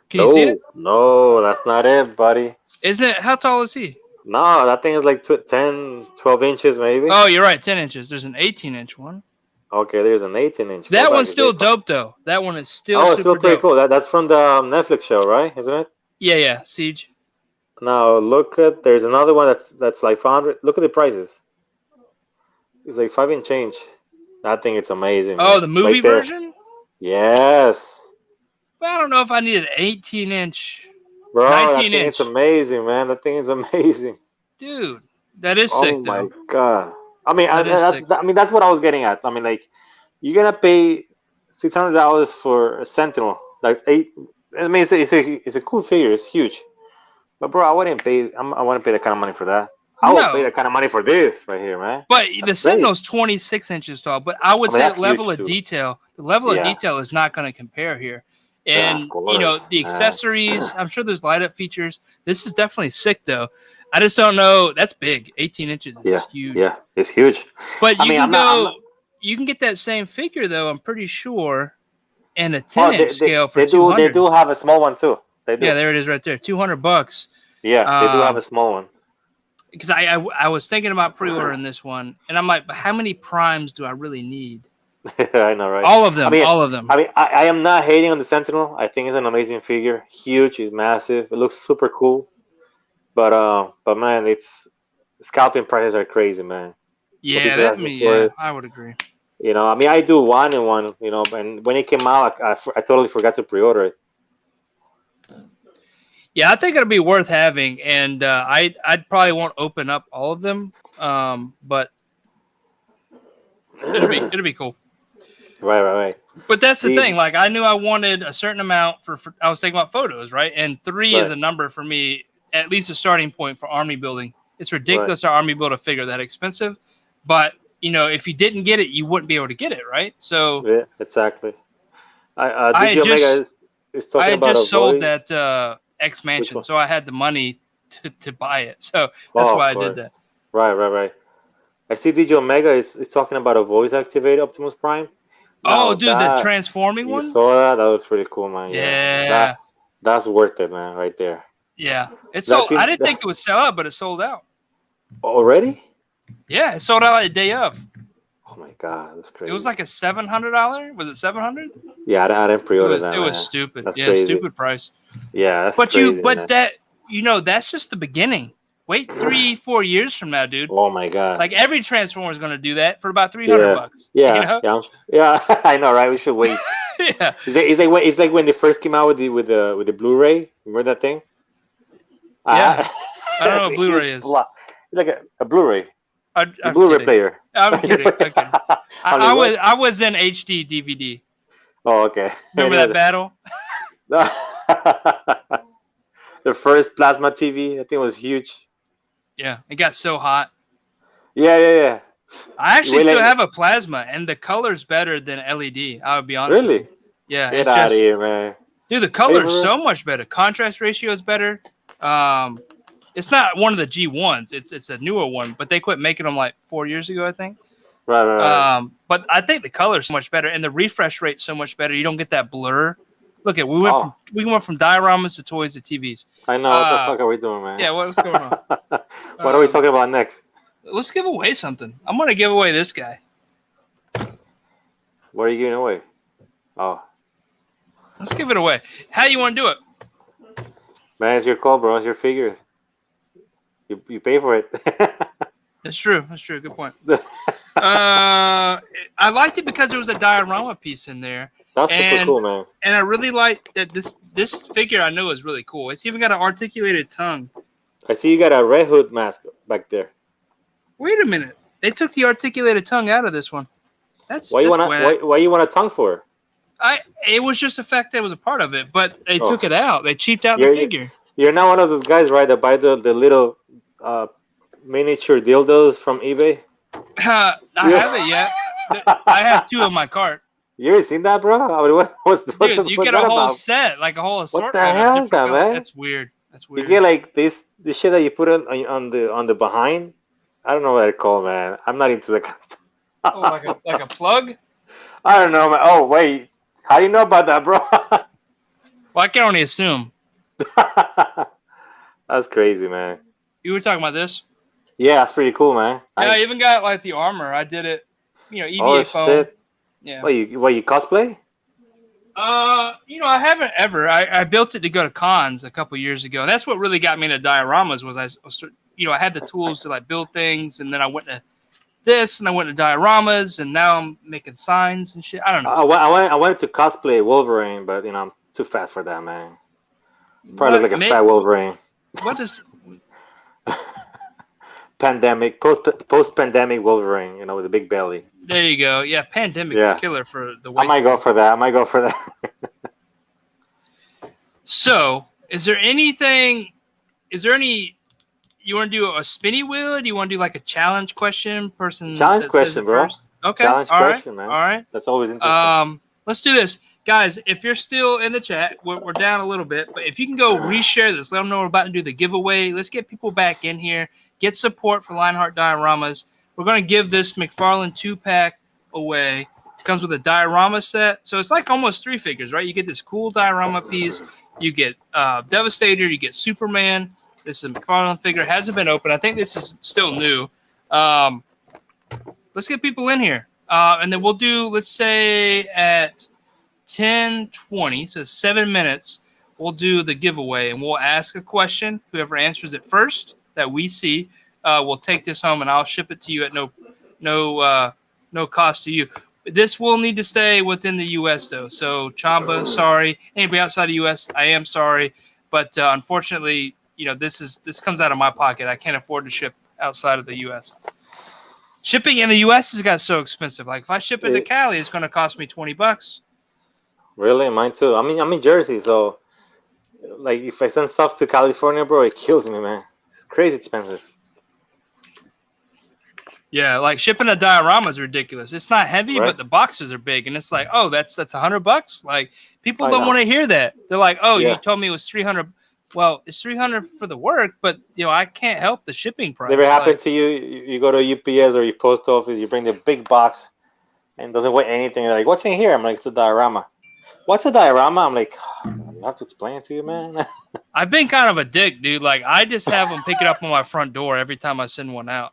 Can you see it? No, that's not it, buddy. Isn't it? How tall is he? No, that thing is like 10, 12 inches maybe. Oh, you're right, 10 inches. There's an 18-inch one. Okay, there's an 18-inch. That one's still dope, though. That one is still it's still pretty cool. That's from the Netflix show, right? Isn't it? Yeah, Siege. Now look at. There's another one that's like 500. Look at the prices. It's like 5 and change. That thing, it's amazing. Oh, man. the movie version? Yes. Well, I don't know if I need an 18-inch. Bro, 19-inch. That thing is amazing, man. That thing is amazing. Dude, that is sick, though. Oh my god. I mean, that's what I was getting at. I mean, like, you're gonna pay $600 for a Sentinel. Like I mean, it's a cool figure. It's huge. But bro, I wouldn't pay. I wouldn't pay that kind of money for that. I would pay that kind of money for this right here, man. But the Sentinel's 26 inches tall. But I would say the level of detail is not going to compare here. And you know, the accessories. I'm sure there's light up features. This is definitely sick, though. I just don't know. That's big. 18 inches is huge. Yeah, it's huge. But you can get that same figure, though, I'm pretty sure, in a 10-inch scale for $200. They do have a small one, too. They do. Yeah, there it is right there. $200. Yeah, they do have a small one. Because I was thinking about pre-ordering this one, and I'm like, but how many primes do I really need? I know, right? All of them. All of them. I mean, I am not hating on the Sentinel. I think it's an amazing figure. Huge. It's massive. It looks super cool. But man, it's scalping prices are crazy, man. Yeah, I would agree. You know, I mean, I do one and one. You know, and when it came out, I totally forgot to pre-order it. Yeah, I think it'll be worth having, and I'd probably won't open up all of them, but it'll be cool. Right. But that's the thing. Like, I knew I wanted a certain amount for I was thinking about photos, right? And 3 is a number for me, at least a starting point for army building. It's ridiculous to army build a figure that expensive, but you know, if you didn't get it, you wouldn't be able to get it, right? So yeah, exactly. I just sold that X Mansion, so I had the money to buy it. So that's why I did that. Right. I see DJ Omega is talking about a voice activated Optimus Prime. Now, dude, the transforming one? You saw that? That was pretty cool, man. Yeah. That's worth it, man, right there. Yeah. It sold. I didn't think it would sell out, but it sold out. Already? Yeah, it sold out like the day of. Oh my god, that's crazy. It was like a $700. Was it $700? Yeah, I didn't pre-order that. It was stupid. That's crazy. Stupid price. Yeah, that's crazy. That's just the beginning. Wait 3-4 years from now, dude. Oh my god! Like every Transformer is going to do that for about $300. Yeah, you know? yeah. I know, right? We should wait. Yeah. It's like when they first came out with the Blu-ray. Remember that thing? Yeah. I don't know what Blu-ray is. It's like a Blu-ray. I'm Blu-ray player. I'm kidding. I was in HD DVD. Oh, okay. Remember that battle? The first plasma TV. I think it was huge. Yeah, it got so hot. Yeah. I actually still have a plasma, and the color's better than LED. I would be honest. Really? With you. Yeah. Get out of here, man. Dude, the color is so much better. Contrast ratio is better. It's not one of the G1s. It's a newer one, but they quit making them like 4 years ago, I think. Right. But I think the color is so much better, and the refresh rate's so much better. You don't get that blur. Look at we went from dioramas to toys to TVs. I know. What the fuck are we doing, man? Yeah, what's going on? What are we talking about next? Let's give away something. I'm gonna give away this guy. What are you giving away? Oh. Let's give it away. How do you want to do it? Man, it's your call, bro. It's your figure. You pay for it. That's true. Good point. I liked it because there was a diorama piece in there. That's super cool, man. And I really like that this figure I know is really cool. It's even got an articulated tongue. I see you got a Red Hood mask back there. Wait a minute. They took the articulated tongue out of this one. Why you want a tongue for? It was just the fact that it was a part of it, but they took it out. They cheaped out the figure. You're not one of those guys, right, that buy the little miniature dildos from eBay? I haven't yet. I have 2 in my cart. You ever seen that, bro? I mean, Dude, you get a whole set, like a whole assortment. What the hell is that, man? That's weird. You get like this shit that you put on the behind. I don't know what it's called, man. I'm not into that kind of stuff. Oh, like a plug? I don't know, man. Oh, wait. How do you know about that, bro? Well, I can only assume. That's crazy, man. You were talking about this? Yeah, that's pretty cool, man. Yeah, I even got like the armor. I did it, EVA foam. Shit. Yeah. What, you cosplay? I haven't ever. I built it to go to cons a couple years ago, and that's what really got me into dioramas. Was I had the tools to like build things, and then I went to this, and I went to dioramas, and now I'm making signs and shit. I don't know. I wanted to cosplay Wolverine, but I'm too fat for that, man. Probably look like a fat Wolverine. What is pandemic post-pandemic Wolverine? With a big belly. There you go. Yeah, pandemic is killer for the waist. I might go for that. So, is there any you want to do a spinny wheel? Or do you want to do like a challenge question? Challenge question, bro. First? Okay. Challenge question, man. All right. That's always interesting. Let's do this. Guys, if you're still in the chat, we're down a little bit, but if you can go reshare this, let them know we're about to do the giveaway. Let's get people back in here. Get support for Lionheart Dioramas. We're going to give this McFarlane 2-pack away. It comes with a diorama set. So it's like almost 3 figures, right? You get this cool diorama piece. You get Devastator. You get Superman. This is a McFarlane figure. It hasn't been opened. I think this is still new. Let's get people in here. And then we'll do, let's say, at 10:20, so 7 minutes, we'll do the giveaway. And we'll ask a question. Whoever answers it first that we see, we'll take this home, and I'll ship it to you at no cost to you. This will need to stay within the U.S. though. So Chamba, sorry. Anybody outside the U.S., I am sorry, but unfortunately, this comes out of my pocket. I can't afford to ship outside of the U.S. Shipping in the U.S. has got so expensive. Like if I ship it to Cali, it's going to cost me $20. Really, mine too. I mean, I'm in Jersey, so like if I send stuff to California, bro, it kills me, man. It's crazy expensive. Yeah, like shipping a diorama is ridiculous. It's not heavy, but the boxes are big, and it's like, oh, that's $100. Like people don't want to hear that. They're like, oh, you told me it was $300. Well, it's $300 for the work, but I can't help the shipping price. Never happened to you? You go to UPS or your post office, you bring the big box, and it doesn't weigh anything. They're like, what's in here? I'm like, it's a diorama. What's a diorama? I'm like, you have to explain it to you, man. I've been kind of a dick, dude. Like I just have them pick it up on my front door every time I send one out.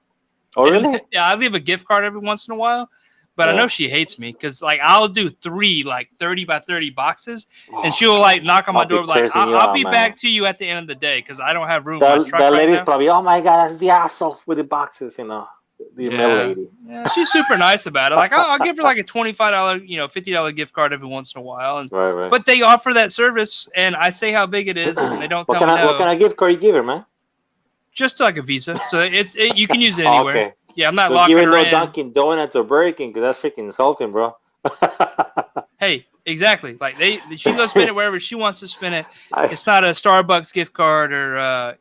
Oh, really? Yeah, I leave a gift card every once in a while, but I know she hates me because like I'll do 3 like 30 by 30 boxes, and she'll like knock on my door like, I'll be back to you at the end of the day because I don't have room. That lady's probably, oh my god, that's the asshole with the boxes, the middle lady. Yeah, she's super nice about it. Like I'll give her like a $25, $50 gift card every once in a while, and right. But they offer that service, and I say how big it is, and they don't tell me no. What kind of gift card you give her, man? Just like a Visa, so you can use it anywhere. Okay. Yeah, I'm not locking her in. Give her no Dunkin' Donuts or Burger King because that's freaking insulting, bro. Hey, exactly. Like she goes spend it wherever she wants to spend it. It's not a Starbucks gift card or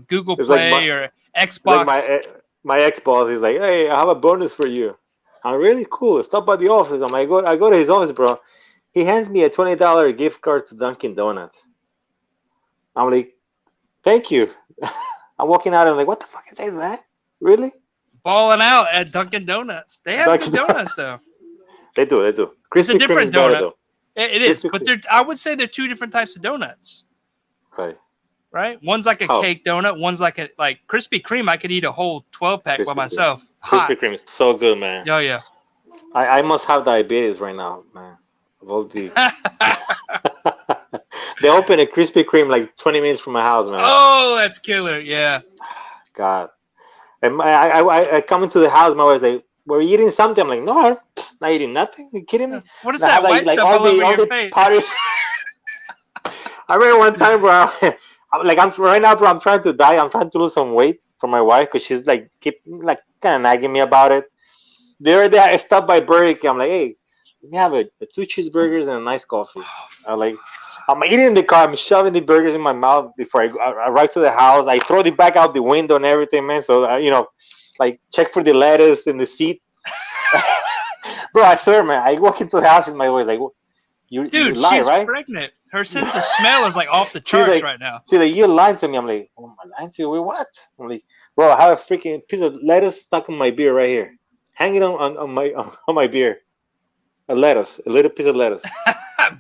Google Play or Xbox. Like my ex-boss is like, hey, I have a bonus for you. I'm really cool. Stop by the office. I go to his office, bro. He hands me a $20 gift card to Dunkin' Donuts. I'm like, thank you. I'm walking out and I'm like, what the fuck is this, man? Really? Balling out at Dunkin' Donuts. They have good donuts, though. They do. It's a different donut. It is, but I would say they're two different types of donuts. Right? One's like a cake donut. One's like Krispy Kreme. I could eat a whole 12-pack by myself. Krispy Kreme is so good, man. Oh, yeah. I must have diabetes right now, man. Of all the... They open a Krispy Kreme like 20 minutes from my house, man. Oh, that's killer. Yeah. God. And I come into the house, my wife's like, were you eating something? I'm like, no, not eating nothing. Are you kidding me? What is that white stuff all over your face? I remember one time, bro, I'm right now, bro, I'm trying to diet. I'm trying to lose some weight from my wife because she's like kind of nagging me about it. The other day I stopped by Burger King. I'm like, hey, let me have a 2 cheeseburgers and a nice coffee. I'm eating in the car. I'm shoving the burgers in my mouth before I arrive to the house. I throw it back out the window and everything, man. So like check for the lettuce in the seat. Bro, I swear, man. I walk into the house and my wife's like, you lie, she's right? pregnant. Her sense of smell is like off the charts right now. She's like, you're lying to me. I'm like, oh, am I lying to you? Wait, what? I'm like, bro, I have a freaking piece of lettuce stuck in my beer right here. Hang it on my beer. A little piece of lettuce.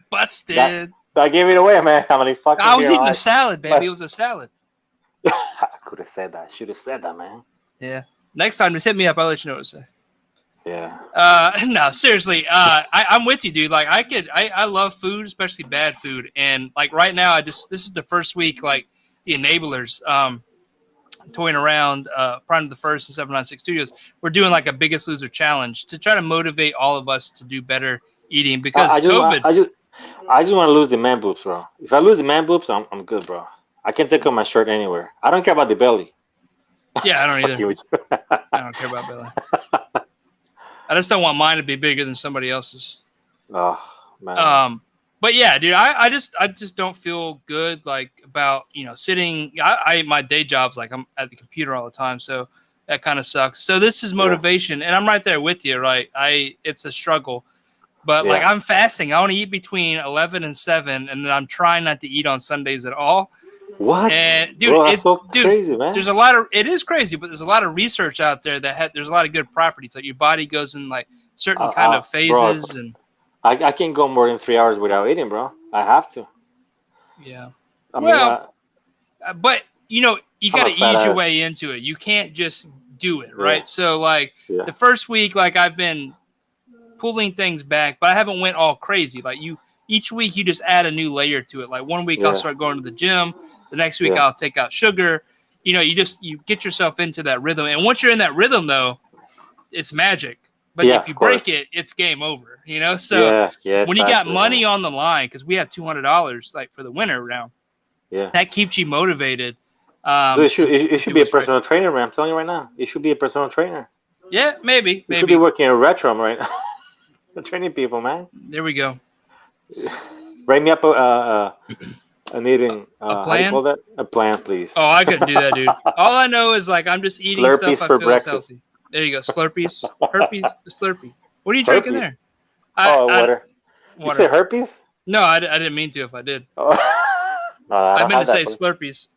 Busted. I gave it away, man. I'm like, fucking. I was eating a salad, baby. It was a salad. I could have said that. Should have said that, man. Yeah. Next time, just hit me up. I'll let you know what to say. Yeah. No, seriously. I'm with you, dude. Like, I love food, especially bad food. And like right now, this is the first week, like the enablers, toying around, prior to the first and 796 Studios. We're doing like a Biggest Loser challenge to try to motivate all of us to do better eating because COVID. I just want to lose the man boobs, bro. If I lose the man boobs, I'm good, bro. I can take off my shirt anywhere. I don't care about the belly. Yeah, I don't either. I don't care about belly. I just don't want mine to be bigger than somebody else's. Oh man. But yeah, dude, I just don't feel good like about sitting. My day job's like I'm at the computer all the time, so that kind of sucks. So this is motivation, and I'm right there with you, right? It's a struggle, but like I'm fasting. I only eat between 11 and 7, and then I'm trying not to eat on Sundays at all. What? And dude, bro, that's so crazy, man. There's a lot of it is crazy, but there's a lot of research out there there's a lot of good properties. Like your body goes in like certain kind of phases, bro, and I can't go more than 3 hours without eating, bro. I have to. Yeah. But you got to ease your way into it. You can't just do it, right? So like the first week, like I've been pulling things back, but I haven't went all crazy. Like each week you just add a new layer to it. Like one week I'll start going to the gym. The next week I'll take out sugar. You get yourself into that rhythm. And once you're in that rhythm, though, it's magic. But if you break it, it's game over. So when you got money on the line, because we have $200 like for the winter round, that keeps you motivated. Dude, it should be a personal trainer, man. I'm telling you right now, it should be a personal trainer. Yeah, maybe. You should be working in Retro right now. Training people, man. There we go. Write me up I'm eating a plan? How do you call that? A plan, please. Oh, I couldn't do that, dude. All I know is like I'm just eating Slurpees stuff for I feel is healthy. There you go, Slurpees, herpes, Slurpee. What are you drinking there? Water. You said herpes? No, I didn't mean to. If I did, no, I meant to say Slurpees.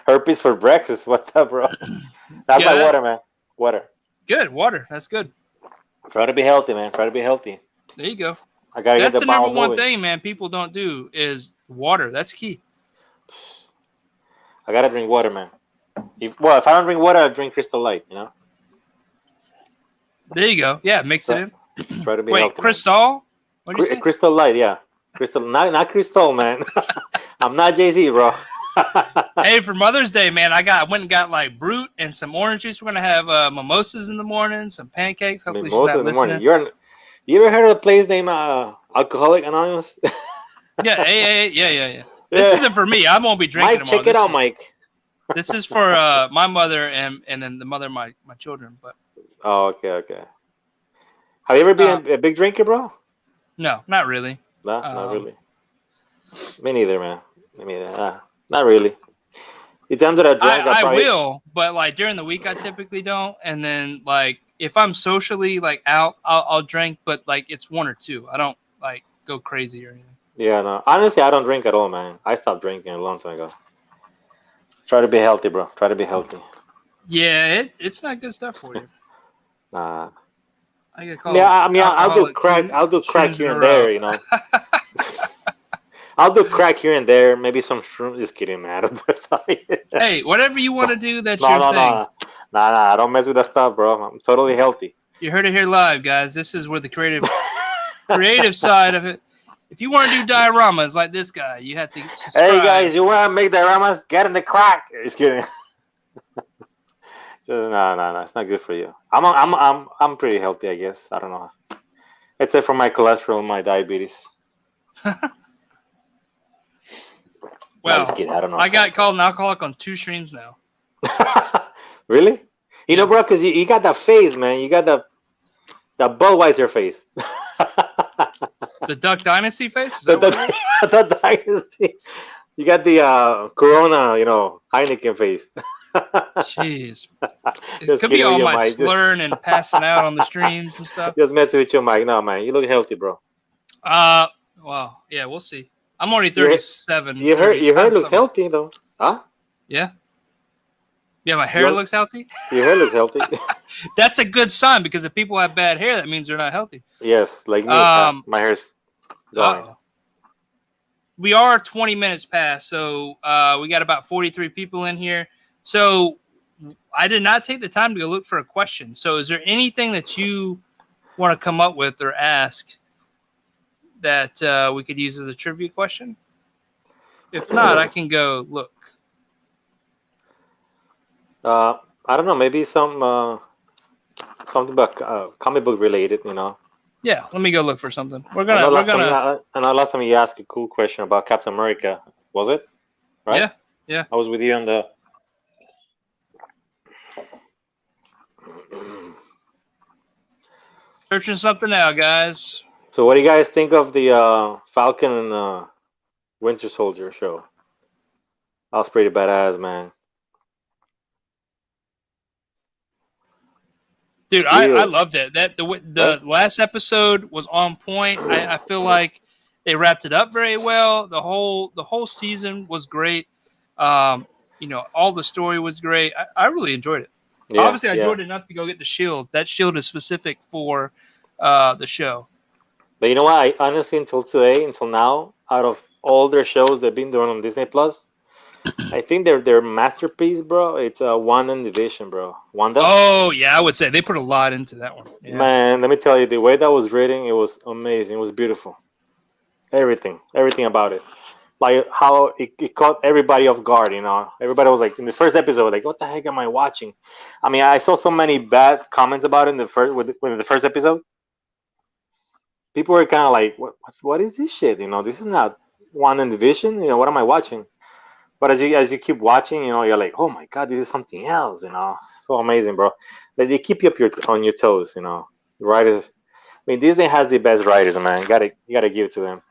Herpes for breakfast. What's up, bro? That's my water, man. Water. Good water. That's good. Try to be healthy, man. Try to be healthy. There you go. That's the number one thing, man. People don't do is water. That's key. I gotta drink water, man. If I don't drink water, I drink Crystal Light. There you go. Yeah, mix it in. Try to be healthy. Wait, Crystal? What did you say? Crystal Light, yeah. Crystal, not Crystal, man. I'm not Jay-Z, bro. Hey, for Mother's Day, man, I went and got like Brute and some orange juice. We're gonna have mimosas in the morning, some pancakes. Hopefully, mimosas in the morning. You ever heard of a place named Alcoholic Anonymous? Yeah. This isn't for me. I won't be drinking. Mike, check it out, Mike. This is for my mother and then the mother of my children. But okay. Have you ever been a big drinker, bro? No, not really. No, not really. Me neither, man. Not really. The times that I drank, I will, but like during the week, I typically don't. And then like if I'm socially like out, I'll drink, but like it's 1 or 2. I don't like go crazy or anything. Yeah, no. Honestly, I don't drink at all, man. I stopped drinking a long time ago. Try to be healthy, bro. Try to be healthy. Yeah, it's not good stuff for you. Nah. I get called. Yeah, I'll do crack. I'll do crack here and there, I'll do crack here and there. Maybe some shroom. Just kidding, man. Hey, whatever you want to do, that's your thing. Nah. I don't mess with that stuff, bro. I'm totally healthy. You heard it here live, guys. This is where the creative side of it. If you want to do dioramas like this guy, you have to subscribe. Hey guys, you want to make dioramas? Get in the crack. Just kidding. No, it's not good for you. I'm pretty healthy, I guess. I don't know. Except for my cholesterol and my diabetes. Well, I don't know. I got called an alcoholic on 2 streams now. Really? You know, Yeah. bro, because you got that face, man. You got the Budweiser face. The Duck Dynasty face? Is the, that what it is? the dynasty. You got the Corona, you know, Heineken face. Jeez. It Just could be kidding with all you, my Mike. slurring and passing out on the streams and stuff. Just messing with you, Mike. No, man, you look healthy, bro. Well, yeah, we'll see. I'm only Your 37, your hair 30. your hair I'm looks something. healthy though. Huh? Yeah. Yeah, my hair looks healthy. Your hair looks healthy. That's a good sign because if people have bad hair, that means they're not healthy. Yes, like me. My hair's going. We are 20 minutes past, so we got about 43 people in here. So I did not take the time to go look for a question. So is there anything that you want to come up with or ask that we could use as a trivia question? If not, I can go look. I don't know. Maybe something about comic book related. You know. Yeah, let me go look for something. I know last time you asked a cool question about Captain America. Was it? Right? Yeah. I was with you on the. Searching something now, guys. So, what do you guys think of the Falcon and Winter Soldier show? That was pretty badass, man. Dude, I loved it. That the last episode was on point. I feel like they wrapped it up very well. The whole season was great. You know, all the story was great. I really enjoyed it. Yeah, obviously, I enjoyed it enough to go get the shield. That shield is specific for the show. But you know what? I honestly, until now, out of all their shows they've been doing on Disney Plus, I think their masterpiece, bro. It's WandaVision, bro. Wanda. Oh yeah, I would say they put a lot into that one. Yeah. Man, let me tell you, the way that was written, it was amazing. It was beautiful. Everything about it. Like how it caught everybody off guard, you know. Everybody was like in the first episode, like, "What the heck am I watching?" I mean, I saw so many bad comments about it in the first episode. People were kind of like, "What is this shit?" You know, this is not WandaVision. You know, what am I watching? But as you keep watching, you know, you're like, "Oh my god, this is something else." You know, so amazing, bro. They keep you on your toes. You know, writers. I mean, Disney has the best writers, man. You gotta give it to them.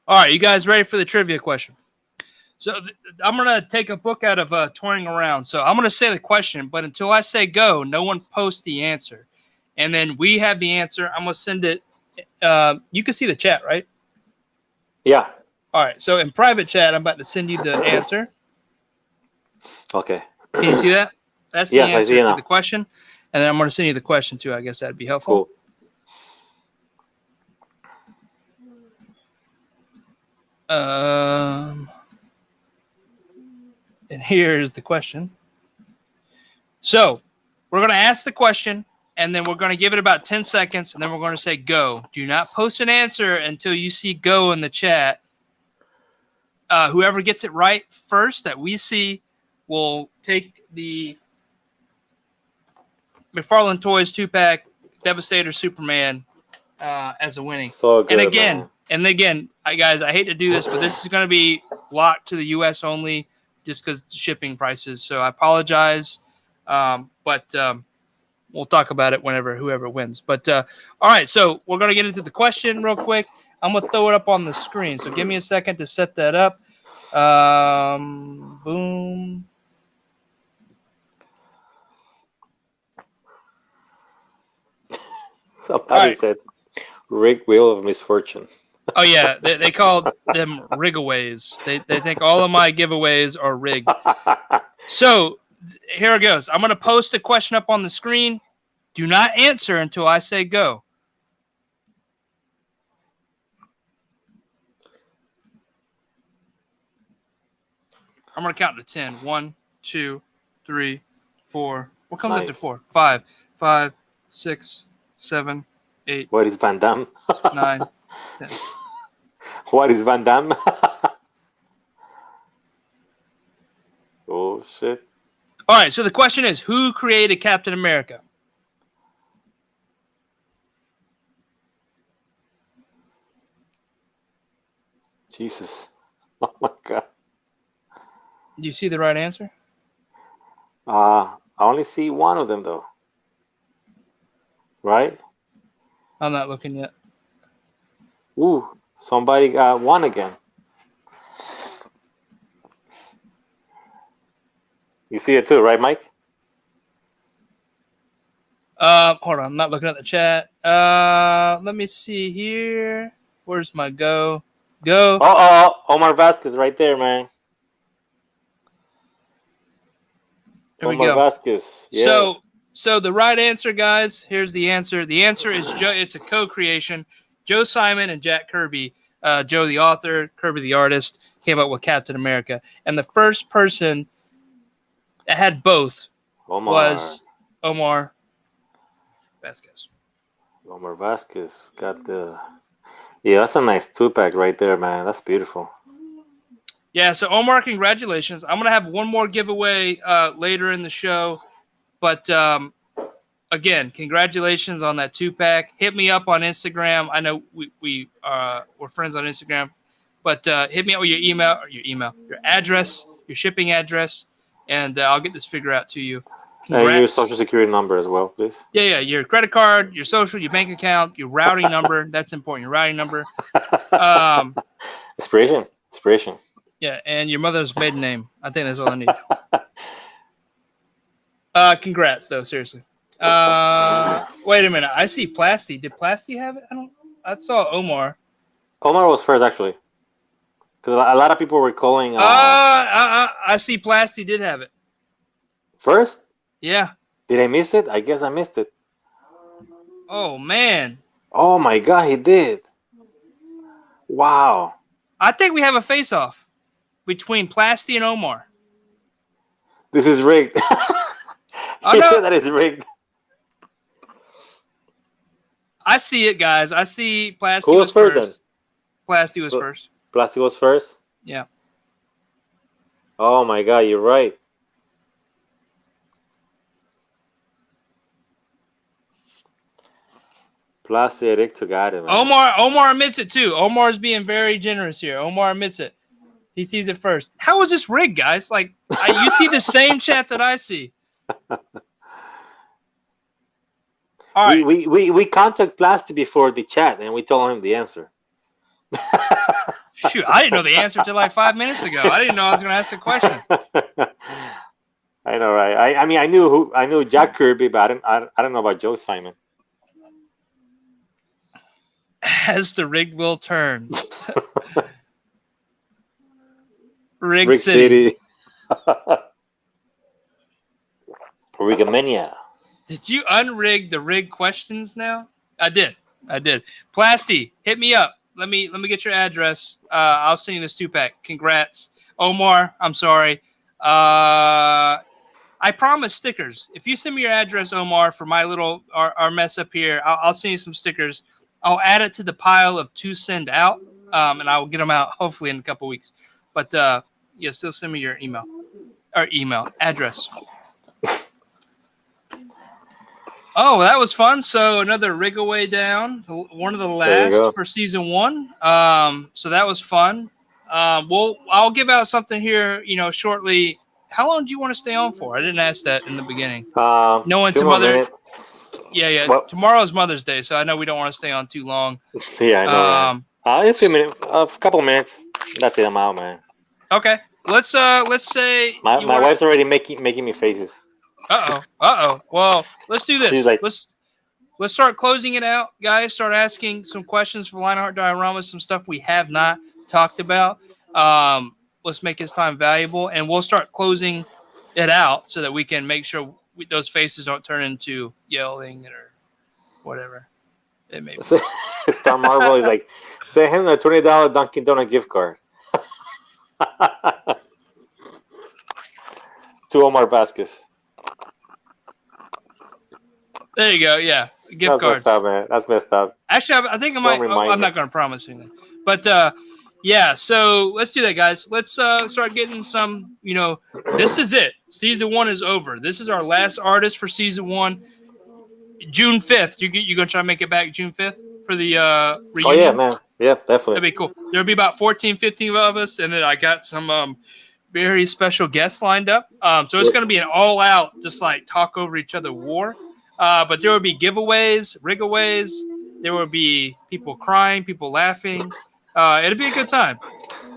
All right, you guys ready for the trivia question? So I'm going to take a book out of Touring Around. So I'm going to say the question, but until I say go, no one posts the answer. And then we have the answer. I'm going to send it. You can see the chat, right? Yeah. All right. So in private chat, I'm about to send you the answer. Okay. Can you see that? That's the yes, answer I see to now. the question. And then I'm going to send you the question, too. I guess that'd be helpful. Cool. And here's the question. So we're going to ask the question, and then we're going to give it about 10 seconds, and then we're going to say go. Do not post an answer until you see go in the chat. Whoever gets it right first that we see will take the McFarlane Toys 2-pack Devastator Superman as a winning. So good, and again, guys, I hate to do this, but this is going to be locked to the U.S. only just because shipping prices. So I apologize, but we'll talk about it whoever wins. But all right, so we're going to get into the question real quick. I'm going to throw it up on the screen. So give me a second to set that up. Boom. Somebody said rig wheel of misfortune. Oh yeah, they call them rigaways. They think all of my giveaways are rigged. So here it goes. I'm going to post a question up on the screen. Do not answer until I say go. I'm going to count to 10. 1, 2, 3, 4. What comes after 4? 5, 5, 6, 7, 8. What is Van Damme? 9, 10. What is Van Damme? Oh, shit. All right, so the question is, who created Captain America? Jesus. Oh my God. Do you see the right answer? I only see one of them though. Right? I'm not looking yet. Ooh, somebody got one again. You see it too, right, Mike? Hold on, I'm not looking at the chat. Let me see here. Where's my go? Go. Oh, Omar Vasquez right there, man. There we Omar go. Vasquez. Yeah. So the right answer, guys. Here's the answer. The answer is Joe. It's a co-creation. Joe Simon and Jack Kirby. Joe, the author, Kirby, the artist, came up with Captain America. And the first person that had both was Omar Vasquez. Omar Vasquez got the. Yeah, that's a nice 2-pack right there, man. That's beautiful. Yeah, so Omar, congratulations. I'm going to have one more giveaway later in the show. But again, congratulations on that 2-pack. Hit me up on Instagram. I know we're friends on Instagram. But hit me up with your address, your shipping address, and I'll get this figure out to you. And your social security number as well, please. Yeah, your credit card, your social, your bank account, your routing number. That's important, your routing number. Inspiration. Yeah, and your mother's maiden name. I think that's all I need. Congrats, though, seriously. Wait a minute. I see Plasty. Did Plasty have it? I saw Omar. Omar was first, actually. Because a lot of people were calling. I see Plasty did have it. First? Yeah. Did I miss it? I guess I missed it. Oh, man. Oh, my God, he did. Wow. I think we have a face-off between Plasty and Omar. This is rigged. He said that is rigged. I see it, guys. I see Plasty. Who was first then? Plasty was first. Plasty was first? Yeah. Oh, my God, you're right. Plasty, Eric took it, man. Omar admits it too. Omar is being very generous here. Omar admits it. He sees it first. How is this rigged, guys? Like, you see the same chat that I see. All right. We contact Plasty before the chat, and we told him the answer. Shoot, I didn't know the answer till like 5 minutes ago. I didn't know I was going to ask a question. I know, right? I mean, I knew Jack Kirby, but I don't know about Joe Simon. As the rigged wheel turns. Rig City. Rigamania. Did you unrig the rig questions now? I did. Plasty, hit me up. Let me get your address. I'll send you this 2-pack. Congrats. Omar, I'm sorry. I promise stickers. If you send me your address, Omar, for my little our mess up here, I'll send you some stickers. I'll add it to the pile of to send out, and I will get them out hopefully in a couple weeks. But yeah, still send me your email address. Oh, that was fun. So another rig away down, one of the last for season 1. So that was fun. I'll give out something here, shortly. How long do you want to stay on for? I didn't ask that in the beginning. Knowing some other. Minutes. Yeah. Well, tomorrow's Mother's Day, so I know we don't want to stay on too long. Yeah, I know. A few minutes, a couple minutes. That's it. I'm out, man. Okay, let's say my wife's already making me faces. Well, let's do this. She's like, let's start closing it out, guys. Start asking some questions for Lionheart Diorama, some stuff we have not talked about. Let's make this time valuable, and we'll start closing it out so that we can make sure those faces don't turn into yelling or whatever it may be. Star Marvel is like, send him a $20 Dunkin' Donut gift card. To Omar Vasquez. There you go. Yeah, gift cards. That's messed up, man. That's messed up. Actually, I think I might. I'm not going to promise anything, but yeah. So let's do that, guys. Let's start getting some. This is it. Season 1 is over. This is our last artist for season 1. June 5th. You gonna try to make it back June 5th for the reunion? Oh yeah, man. Yeah, definitely. That'd be cool. There'll be about 14, 15 of us, and then I got some very special guests lined up. So it's going to be an all-out, just like talk over each other war. But there will be giveaways, rigaways. There will be people crying, people laughing. It'll be a good time.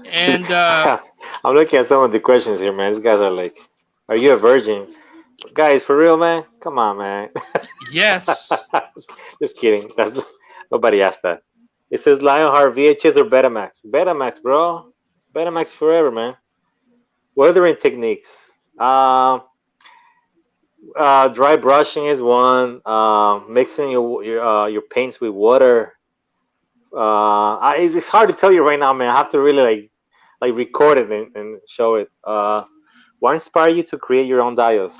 And I'm looking at some of the questions here, man. These guys are like, "Are you a virgin?" Guys, for real, man. Come on, man. yes, Just kidding. Nobody asked that. It says Lionheart VHS or Betamax. Betamax, bro. Betamax forever, man. Weathering techniques. Dry brushing is one. Mixing your paints with water. It's hard to tell you right now, man. I have to really like record it and show it. What inspired you to create your own diodes?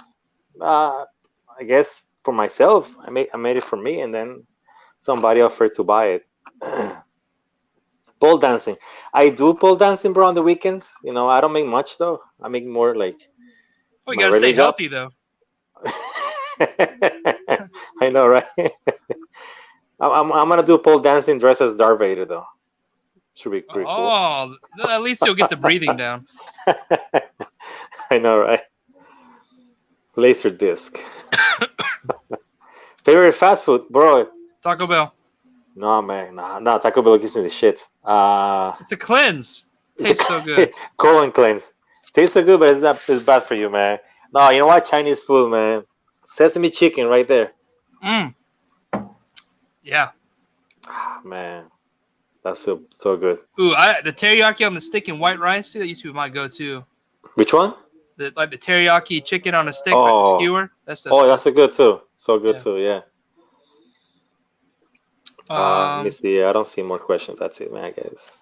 I guess for myself, I made it for me, and then somebody offered to buy it. Pole dancing. I do pole dancing, bro, on the weekends. You know, I don't make much though. I make more like. you gotta stay healthy though. I know, right? I'm gonna do pole dancing dressed as Darth Vader though. Should be pretty cool. Oh, at least you'll get the breathing down. I know, right? Laser disc. Favorite fast food, bro? Taco Bell. No, man, no. Taco Bell gives me the shit. It's a cleanse. Tastes so good. Colon cleanse. Tastes so good, but it's bad for you, man. No, you know what? Chinese food, man. Sesame chicken right there. Yeah. Man, that's so good. Ooh, the teriyaki on the stick and white rice too. That used to be my go-to. Which one? The teriyaki chicken on a stick, like the skewer. That's that's a good too. So good too. Yeah. Let me see. I don't see more questions. That's it, man. I guess.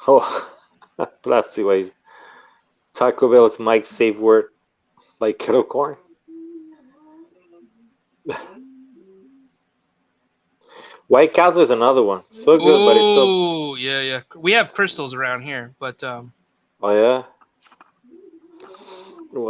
Oh, plastic ways. Taco Bell's Mike's safe word, like kettle corn. White Castle is another one. So good, but it's still. Oh, yeah. We have crystals around here, but Oh yeah.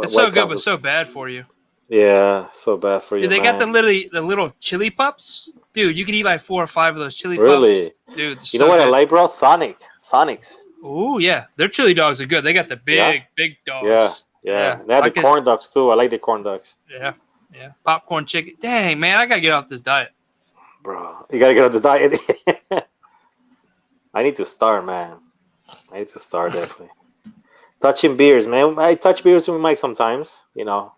it's so good, but so bad for you. Yeah, so bad for you. Dude, they man. got the little chili pups. Dude, you can eat like 4 or 5 of those chili really? pups. Dude, you know what I like, bro? Sonics. Oh yeah, their chili dogs are good. They got the big dogs. Yeah. They have the corn dogs too. I like the corn dogs. Yeah. Popcorn chicken. Dang, man, I gotta get off this diet. Bro, you gotta get off the diet. I need to start, man. I need to start definitely. Touching beers, man. I touch beers with Mike sometimes. You know.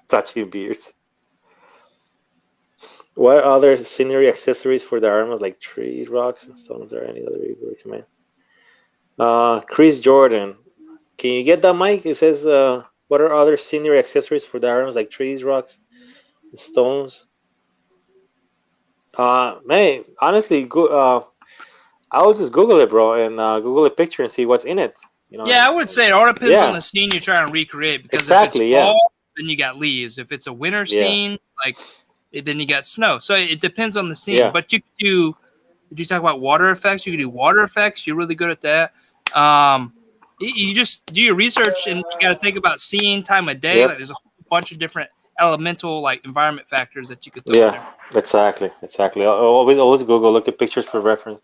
Touching beers. What other scenery accessories for the armors like trees, rocks, and stones? Are any other you recommend? Chris Jordan, can you get that, Mike? It says, what are other scenery accessories for the armors like trees, rocks, and stones? Man, honestly, I will just Google it, bro, and Google a picture and see what's in it. You know. Yeah, I would say it all depends on the scene you're trying to recreate. Because if it's fall, then you got leaves. If it's a winter scene, then you got snow. So it depends on the scene. Yeah. But you could do. Did you talk about water effects? You could do water effects. You're really good at that. You just do your research, and you got to think about scene, time of day. Yep. Like there's a whole bunch of different elemental, like environment factors that you could throw in there. Exactly. Always Google. Look at pictures for reference.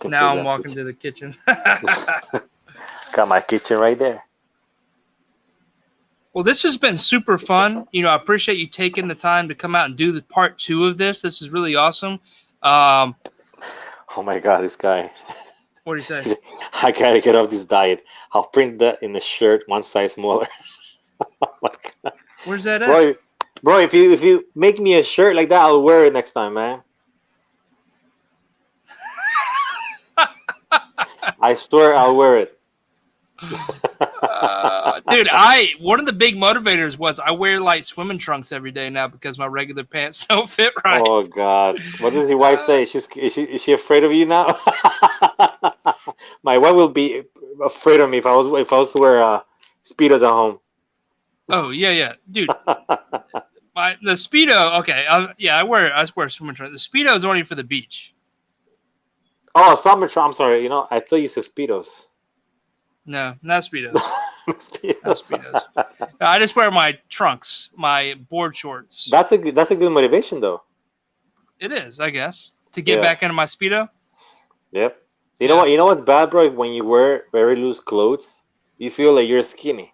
Now I'm walking to the kitchen. Got my kitchen right there. Well, this has been super fun. You know, I appreciate you taking the time to come out and do the part 2 of this. This is really awesome. Oh my God, this guy. What do you say? I gotta get off this diet. I'll print that in the shirt, one size smaller. Oh my God. Where's that at? Bro, if you make me a shirt like that, I'll wear it next time, man. I swear I'll wear it. Dude, one of the big motivators was I wear like swimming trunks every day now because my regular pants don't fit right. Oh God, what does your wife say? Is she afraid of you now? My wife will be afraid of me if I was to wear Speedos at home. Oh yeah, dude. The Speedo. Okay, I wear swimming trunks. The Speedo is only for the beach. Oh, summer trunks. I'm sorry. I thought you said Speedos. No, not Speedos. Speedos. Not Speedos. I just wear my trunks, my board shorts. That's a good motivation though. It is, I guess, to get back into my Speedo. Yep. You know what? You know what's bad, bro? When you wear very loose clothes, you feel like you're skinny.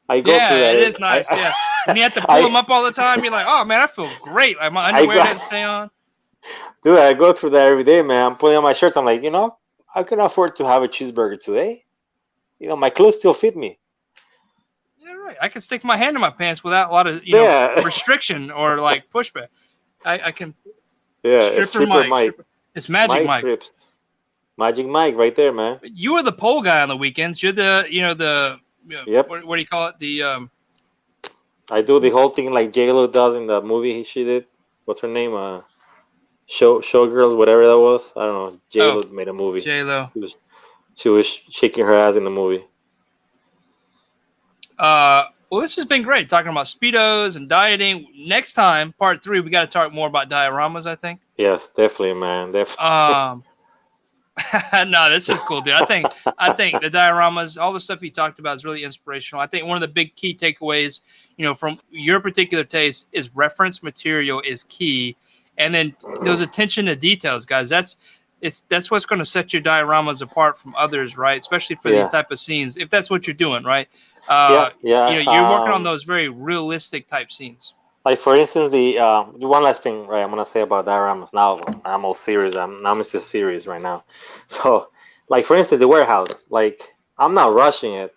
I go through that. It is nice. When you have to pull them up all the time, you're like, oh man, I feel great. Like my underwear doesn't stay on. Dude, I go through that every day, man. I'm pulling on my shirts. I'm like, I can afford to have a cheeseburger today. My clothes still fit me. Yeah, right. I can stick my hand in my pants without a lot of restriction or like pushback. I can. Yeah, stripper Mike. It's Magic Mike. Strips. Magic Mike, right there, man. You were the pole guy on the weekends. You're the Yep. What do you call it? The I do the whole thing like J-Lo does in the movie she did. What's her name? Showgirls, whatever that was. I don't know. J-Lo made a movie. J-Lo. She was shaking her ass in the movie. Well, this has been great talking about Speedos and dieting. Next time, part 3, we got to talk more about dioramas, I think. Yes, definitely, man. Definitely. No, this is cool, dude. I think the dioramas, all the stuff you talked about is really inspirational. I think one of the big key takeaways, from your particular taste is reference material is key. And then those attention to details, guys, that's what's going to set your dioramas apart from others, right? Especially for these type of scenes, if that's what you're doing, right? You're working on those very realistic type scenes. Like for instance, the one last thing, right? I'm gonna say about dioramas. Now I'm all serious. I'm Mr. Serious right now. So, like for instance, the warehouse. Like I'm not rushing it.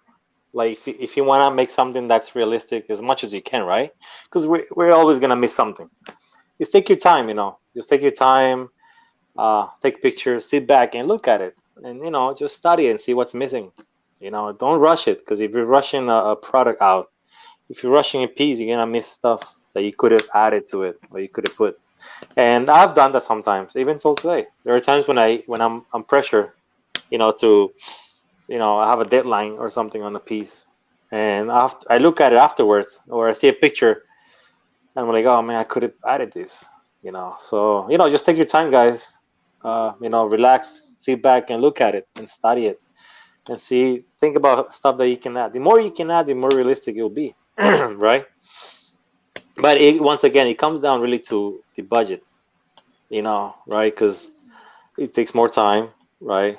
Like if you wanna make something that's realistic as much as you can, right? Because we're always gonna miss something. Just take your time, Just take your time. Take pictures, sit back and look at it, and just study it and see what's missing. Don't rush it, because if you're rushing a product out, if you're rushing a piece, you're gonna miss stuff that you could have added to it or you could have put. And I've done that sometimes, even till today. There are times when I'm pressure, to I have a deadline or something on a piece, and I look at it afterwards, or I see a picture, and I'm like, oh man, I could have added this. So just take your time, guys. Relax, sit back and look at it and study it and think about stuff that you can add. The more you can add, the more realistic it'll be. Right? But once again, it comes down really to the budget, right? Because it takes more time, right?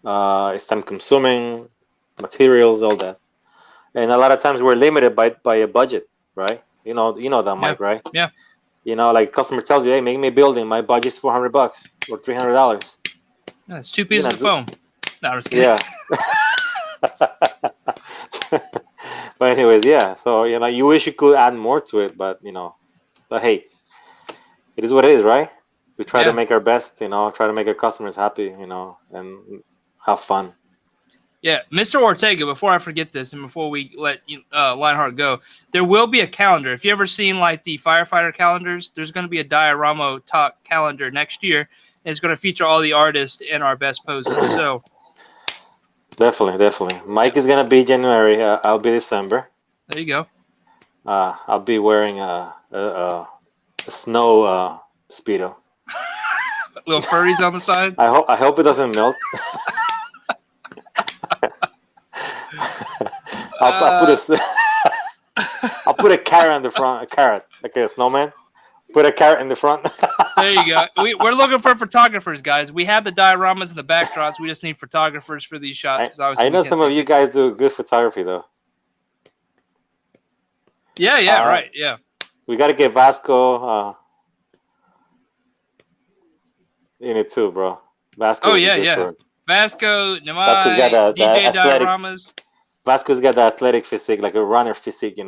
It's time consuming, materials, all that. And a lot of times we're limited by a budget, right? You know that, Mike, right? Yeah. Like customer tells you, hey, make me a building. My budget's $400 or $300. That's 2 pieces of foam. No, I'm just kidding. Yeah. But anyways, yeah. So you wish you could add more to it, but but hey, it is what it is, right? We try to make our best, try to make our customers happy, and have fun. Yeah, Mr. Ortega, before I forget this and before we let Lionheart go, there will be a calendar. If you ever seen like the firefighter calendars, there's going to be a Diorama Talk calendar next year. And it's going to feature all the artists in our best poses. So definitely. Mike is going to be January. I'll be December. There you go. I'll be wearing a snow Speedo. Little furries on the side. I hope it doesn't melt. I'll put a carrot in the front. A carrot, okay, a snowman. Put a carrot in the front. There you go. We're looking for photographers, guys. We have the dioramas and the backdrops. We just need photographers for these shots. I know some of you guys do good photography, though. Yeah, right. Yeah. We got to get Vasco in it too, bro. Vasco. Oh, yeah. Vasco, Namai, Vasco's got the DJ athletic, dioramas. Vasco's got the athletic physique, like a runner physique,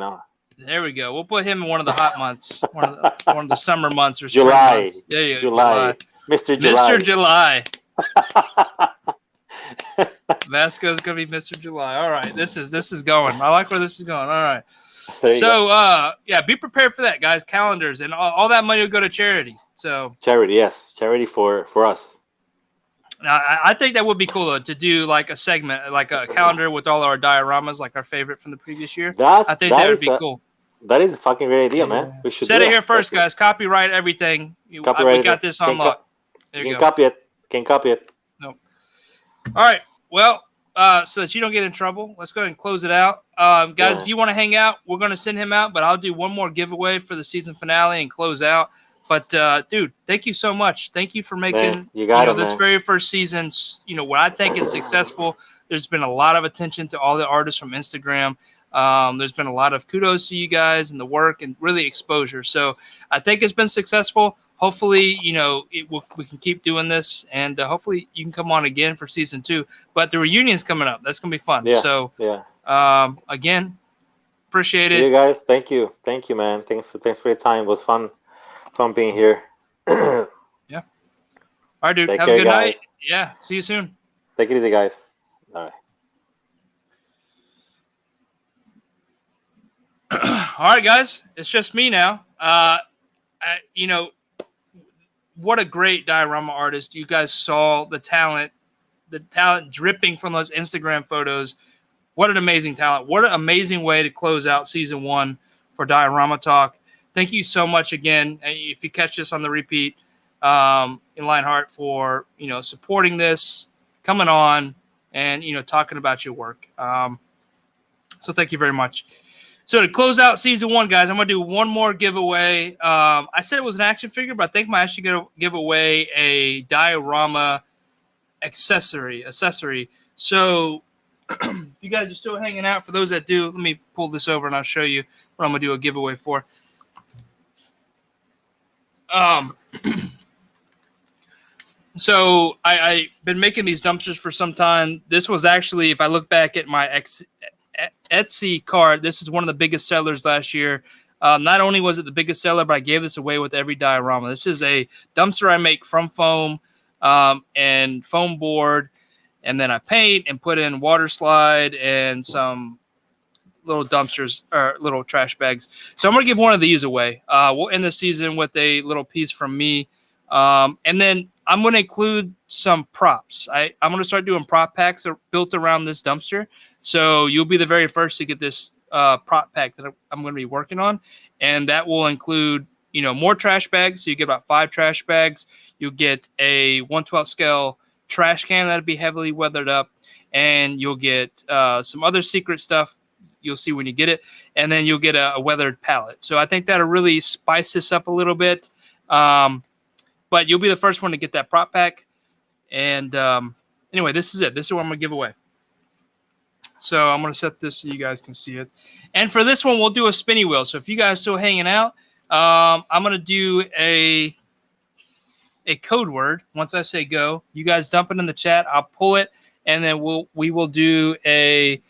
There we go. We'll put him in one of the hot months, one of the summer months or July. Months. There you go. July. Mr. July. Mr. July. Vasco's gonna be Mr. July. All right, this is going. I like where this is going. All right. So be prepared for that, guys. Calendars and all that money will go to charity. So charity, yes, charity for us. Now, I think that would be cool, though, to do like a segment, like a calendar with all our dioramas, like our favorite from the previous year. I think that would be cool. That is a fucking great idea, man. We should set it here first, guys. Copyright everything. We got this on lock. There you go. Can't copy it. Nope. All right. Well, so that you don't get in trouble, let's go ahead and close it out. Guys, if you want to hang out, we're going to send him out, but I'll do one more giveaway for the season finale and close out. But dude, thank you so much. Thank you for making this very first season, what I think is successful. There's been a lot of attention to all the artists from Instagram. There's been a lot of kudos to you guys and the work and really exposure. So I think it's been successful. Hopefully, we can keep doing this, and hopefully you can come on again for season 2. But the reunion's coming up. That's gonna be fun. Yeah. So again, appreciate it. You guys, thank you, man. Thanks for your time. It was fun being here. Yeah. All right, dude. Have a good night. Yeah. See you soon. Take it easy, guys. All right. All right, guys. It's just me now. What a great diorama artist. You guys saw the talent dripping from those Instagram photos. What an amazing talent. What an amazing way to close out season 1 for Diorama Talk. Thank you so much again. If you catch this on the repeat, in Lionheart for, supporting this, coming on, and, talking about your work. So thank you very much. So to close out season 1, guys, I'm going to do one more giveaway. I said it was an action figure, but I think I'm actually going to give away a diorama accessory. So if you guys are still hanging out, for those that do, let me pull this over and I'll show you what I'm going to do a giveaway for. So I've been making these dumpsters for some time. This was actually, if I look back at my Etsy card, this is one of the biggest sellers last year. Not only was it the biggest seller, but I gave this away with every diorama. This is a dumpster I make from foam and foam board, and then I paint and put in water slide and some little dumpsters or little trash bags. So I'm going to give one of these away. We'll end the season with a little piece from me. And then I'm going to include some props. I'm going to start doing prop packs built around this dumpster. So you'll be the very first to get this prop pack that I'm going to be working on. And that will include, more trash bags. So you get about 5 trash bags. You'll get a 1/12 scale trash can that'll be heavily weathered up. And you'll get some other secret stuff you'll see when you get it. And then you'll get a weathered pallet. So I think that'll really spice this up a little bit. But you'll be the first one to get that prop pack. And anyway, this is it. This is what I'm going to give away. So I'm going to set this so you guys can see it. And for this one, we'll do a spinny wheel. So if you guys are still hanging out, I'm going to do a code word. Once I say go, you guys dump it in the chat. I'll pull it. And then we will do the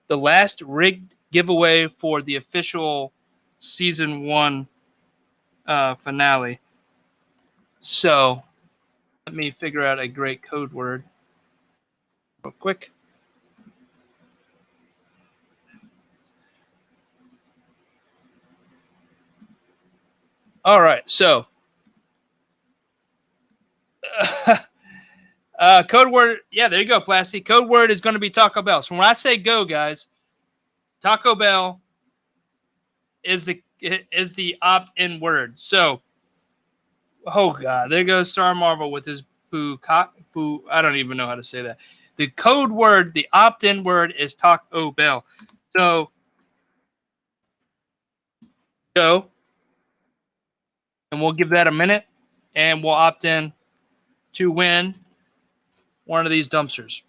last rigged giveaway for the official season 1 finale. So let me figure out a great code word real quick. All right, so code word, yeah, there you go, Plasty. Code word is going to be Taco Bell. So when I say go, guys, Taco Bell is the opt-in word. So, oh God, there goes Star Marvel with his boo. I don't even know how to say that. The code word, the opt-in word is Taco Bell. So, go. And we'll give that a minute, and we'll opt in to win one of these dumpsters.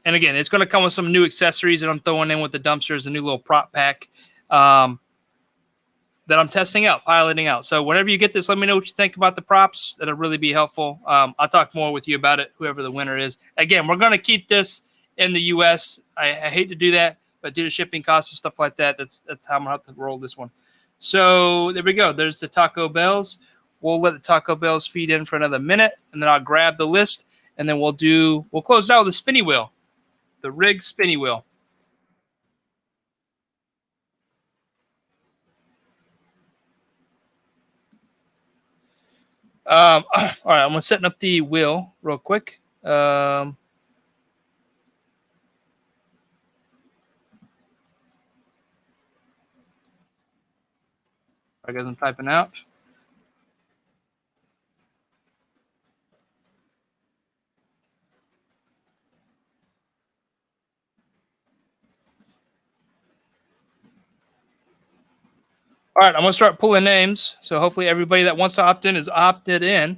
And again, it's going to come with some new accessories that I'm throwing in with the dumpsters, a new little prop pack that I'm testing out, piloting out. So whenever you get this, let me know what you think about the props. That'll really be helpful. I'll talk more with you about it, whoever the winner is. Again, we're going to keep this in the U.S. I hate to do that, but due to shipping costs and stuff like that, that's how I'm going to have to roll this one. So there we go. There's the Taco Bells. We'll let the Taco Bells feed in for another minute, and then I'll grab the list, and then we'll close out with the spinny wheel, the rig spinny wheel. All right, I'm going to set up the wheel real quick. I guess I'm typing out. All right, I'm gonna start pulling names. So hopefully everybody that wants to opt in is opted in.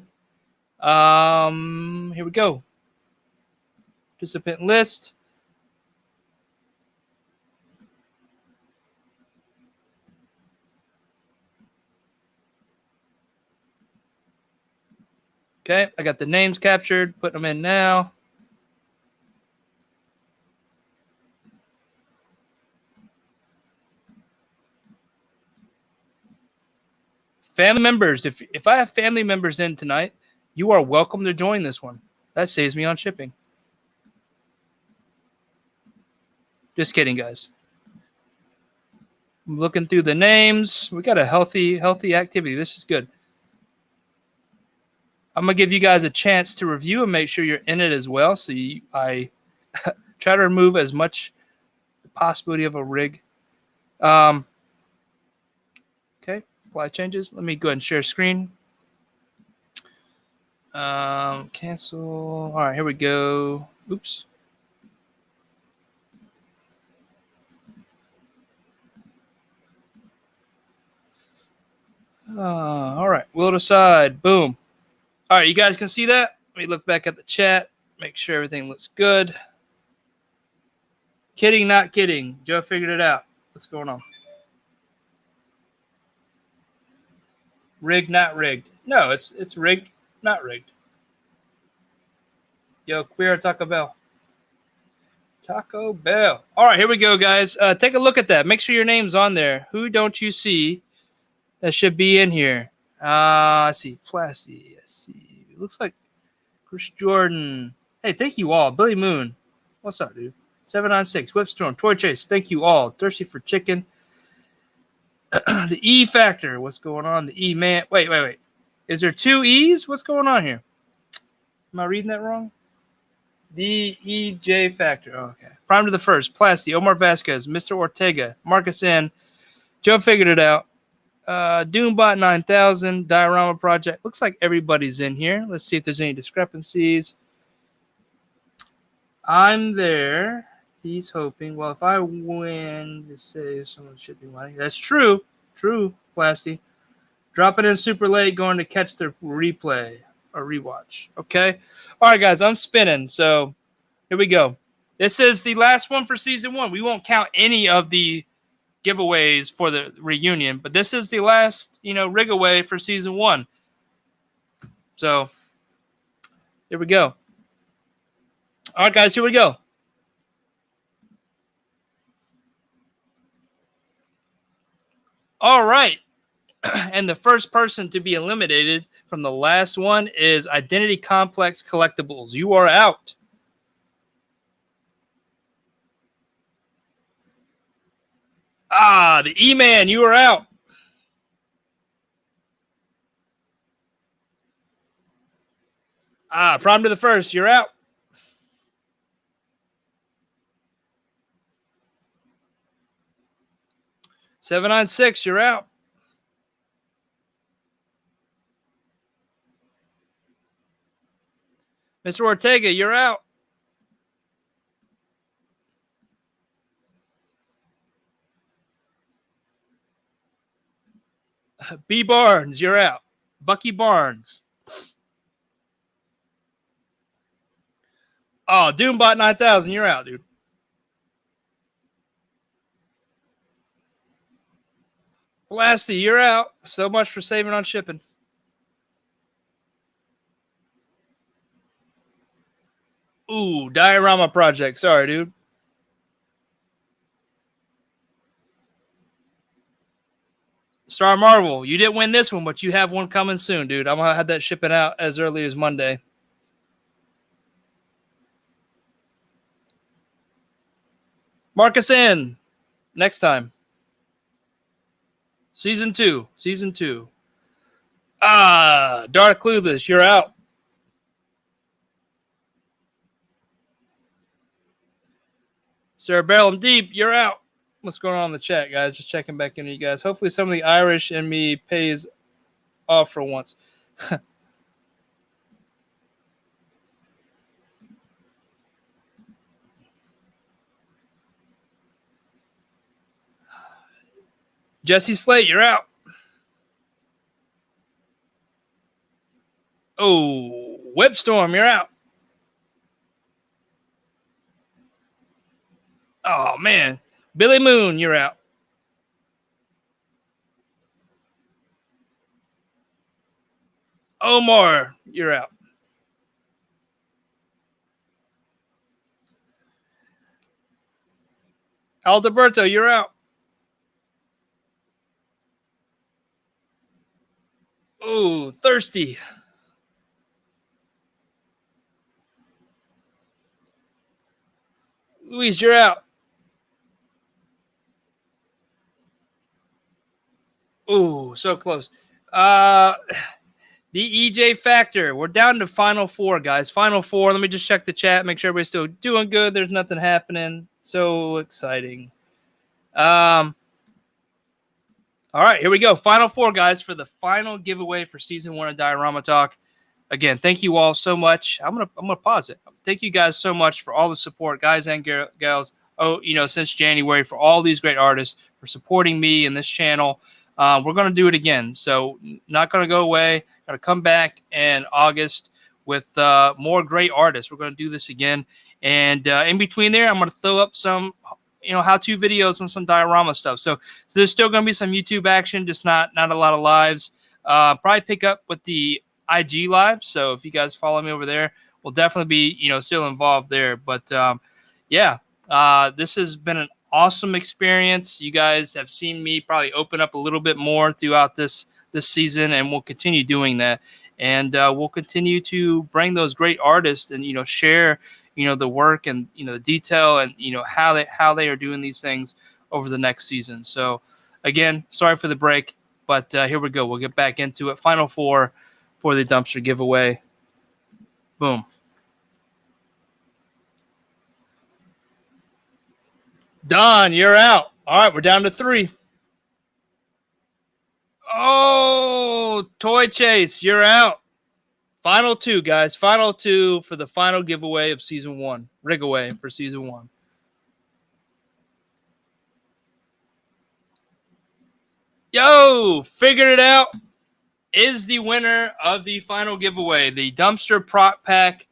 Here we go. Participant list. Okay, I got the names captured. Putting them in now. Family members. If I have family members in tonight, you are welcome to join this one. That saves me on shipping. Just kidding, guys. I'm looking through the names. We got a healthy activity. This is good. I'm gonna give you guys a chance to review and make sure you're in it as well. So I try to remove as much the possibility of a rig. Okay, apply changes. Let me go ahead and share screen. Cancel. All right, here we go. Oops. All right, wheel to side. Boom. All right, you guys can see that? Let me look back at the chat. Make sure everything looks good. Kidding, not kidding. Joe figured it out. What's going on? Rigged, not rigged. No, it's rigged, not rigged. Yo, queer Taco Bell. Taco Bell. All right, here we go, guys. Take a look at that. Make sure your name's on there. Who don't you see that should be in here? I see Plasty. I see. It looks like Chris Jordan. Hey, thank you all. Billy Moon. What's up, dude? 796. Whipstorm. Toy Chase. Thank you all. Thirsty for Chicken. The E Factor. What's going on? The E Man. Wait. Is there two E's? What's going on here? Am I reading that wrong? The EJ Factor. Oh, okay. Prime to the first. Plasty. Omar Vasquez. Mr. Ortega. Marcus N. Joe figured it out. Doombot 9000. Diorama Project. Looks like everybody's in here. Let's see if there's any discrepancies. I'm there. He's hoping. Well, if I win to save someone shipping money. That's true. True, Plasty. Drop it in super late, going to catch the replay or rewatch. Okay. All right, guys, I'm spinning. So here we go. This is the last one for season 1. We won't count any of the giveaways for the reunion, but this is the last, rig away for season 1. So here we go. All right, guys, here we go. All right. And the first person to be eliminated from the last one is Identity Complex Collectibles. You are out. The E-Man, you are out. Prime to the first, you're out. $796, you're out. Mr. Ortega, you're out. B. Barnes, you're out. Bucky Barnes. Oh, Doombot 9000, you're out, dude. Blasty, you're out. So much for saving on shipping. Ooh, Diorama Project. Sorry, dude. Star Marvel, you didn't win this one, but you have one coming soon, dude. I'm going to have that shipping out as early as Monday. Marcus in. Next time. Season 2. Dark Clueless, you're out. Cerebellum Deep, you're out. What's going on in the chat, guys? Just checking back into you guys. Hopefully some of the Irish in me pays off for once. Jesse Slate, you're out. Oh, Whipstorm, you're out. Oh, man. Billy Moon, you're out. Omar, you're out. Alberto, you're out. Oh, Thirsty. Luis, you're out. Oh, so close. The EJ Factor. We're down to Final Four, guys. Final Four. Let me just check the chat, make sure everybody's still doing good. There's nothing happening. So exciting. All right, here we go. Final Four, guys, for the final giveaway for season 1 of Diorama Talk. Again, thank you all so much. I'm gonna pause it. Thank you guys so much for all the support, guys and gals. Oh, since January, for all these great artists, for supporting me and this channel. We're gonna do it again. So not gonna go away. Gonna come back in August with more great artists. We're gonna do this again. And in between there, I'm gonna throw up some how-to videos and some diorama stuff. So there's still gonna be some YouTube action, just not a lot of lives. Probably pick up with the IG live. So if you guys follow me over there, we'll definitely be still involved there. But this has been an awesome experience. You guys have seen me probably open up a little bit more throughout this season, and we'll continue doing that. And we'll continue to bring those great artists and share the work and the detail and how they are doing these things over the next season. So again, sorry for the break, but here we go. We'll get back into it. Final Four for the dumpster giveaway. Boom. Don, you're out. All right, we're down to 3. Oh, Toy Chase, you're out. Final 2, guys. Final 2 for the final giveaway of season 1. Rig away for season 1. Yo, figured it out. Is the winner of the final giveaway, the dumpster prop pack,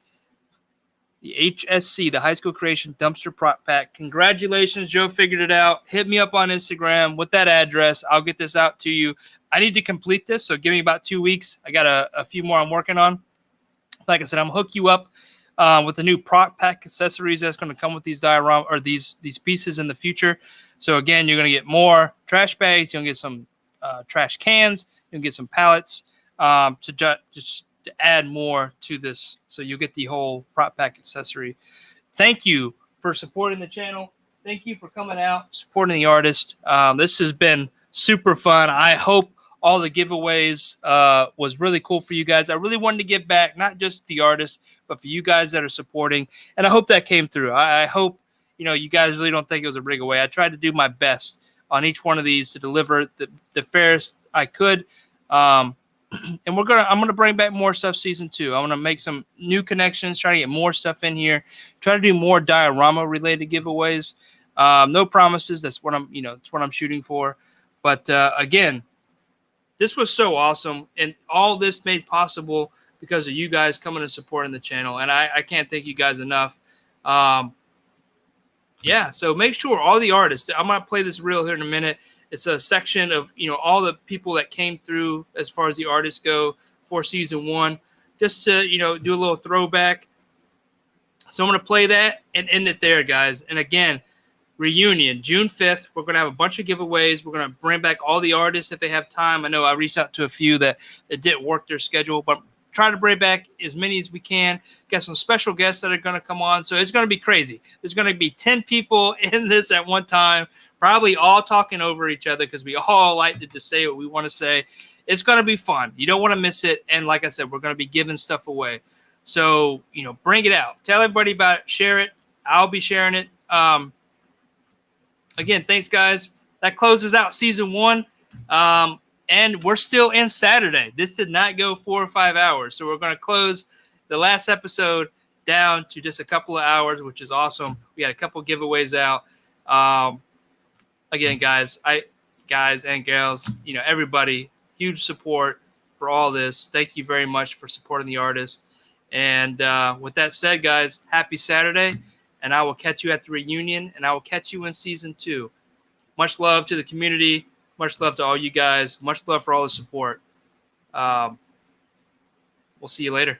the HSC, the High School Creation Dumpster Prop Pack. Congratulations, Joe figured it out. Hit me up on Instagram with that address. I'll get this out to you. I need to complete this, so give me about 2 weeks. I got a few more I'm working on. Like I said, I'm going to hook you up with the new prop pack accessories that's going to come with these diorama or these pieces in the future. So again, you're going to get more trash bags. You're going to get some trash cans. You're going to get some pallets to add more to this. So you'll get the whole prop pack accessory. Thank you for supporting the channel. Thank you for coming out, supporting the artist. This has been super fun. I hope all the giveaways was really cool for you guys. I really wanted to give back, not just the artist, but for you guys that are supporting. And I hope that came through. I hope, you guys really don't think it was a rig away. I tried to do my best on each one of these to deliver the fairest I could. And I'm gonna bring back more stuff season 2. I want to make some new connections, try to get more stuff in here, try to do more diorama related giveaways. No promises. That's what I'm shooting for. But again, this was so awesome, and all this made possible because of you guys coming and supporting the channel. And I can't thank you guys enough. So make sure all the artists. I'm gonna play this reel here in a minute. It's a section of all the people that came through as far as the artists go for season 1, just to do a little throwback. So I'm gonna play that and end it there, guys. And again, reunion June 5th. We're gonna have a bunch of giveaways. We're gonna bring back all the artists if they have time. I know I reached out to a few that didn't work their schedule, but try to bring back as many as we can. Got some special guests that are gonna come on, so it's gonna be crazy. There's gonna be 10 people in this at one time. Probably all talking over each other because we all like to just say what we want to say. It's going to be fun. You don't want to miss it. And like I said, we're going to be giving stuff away. So, bring it out. Tell everybody about it. Share it. I'll be sharing it. Again, thanks, guys. That closes out season 1. And we're still in Saturday. This did not go 4 or 5 hours. So we're going to close the last episode down to just a couple of hours, which is awesome. We got a couple giveaways out. Again, guys, guys and gals, you know, everybody, huge support for all this. Thank you very much for supporting the artist. And with that said, guys, happy Saturday. And I will catch you at the reunion, and I will catch you in season 2. Much love to the community. Much love to all you guys. Much love for all the support. We'll see you later.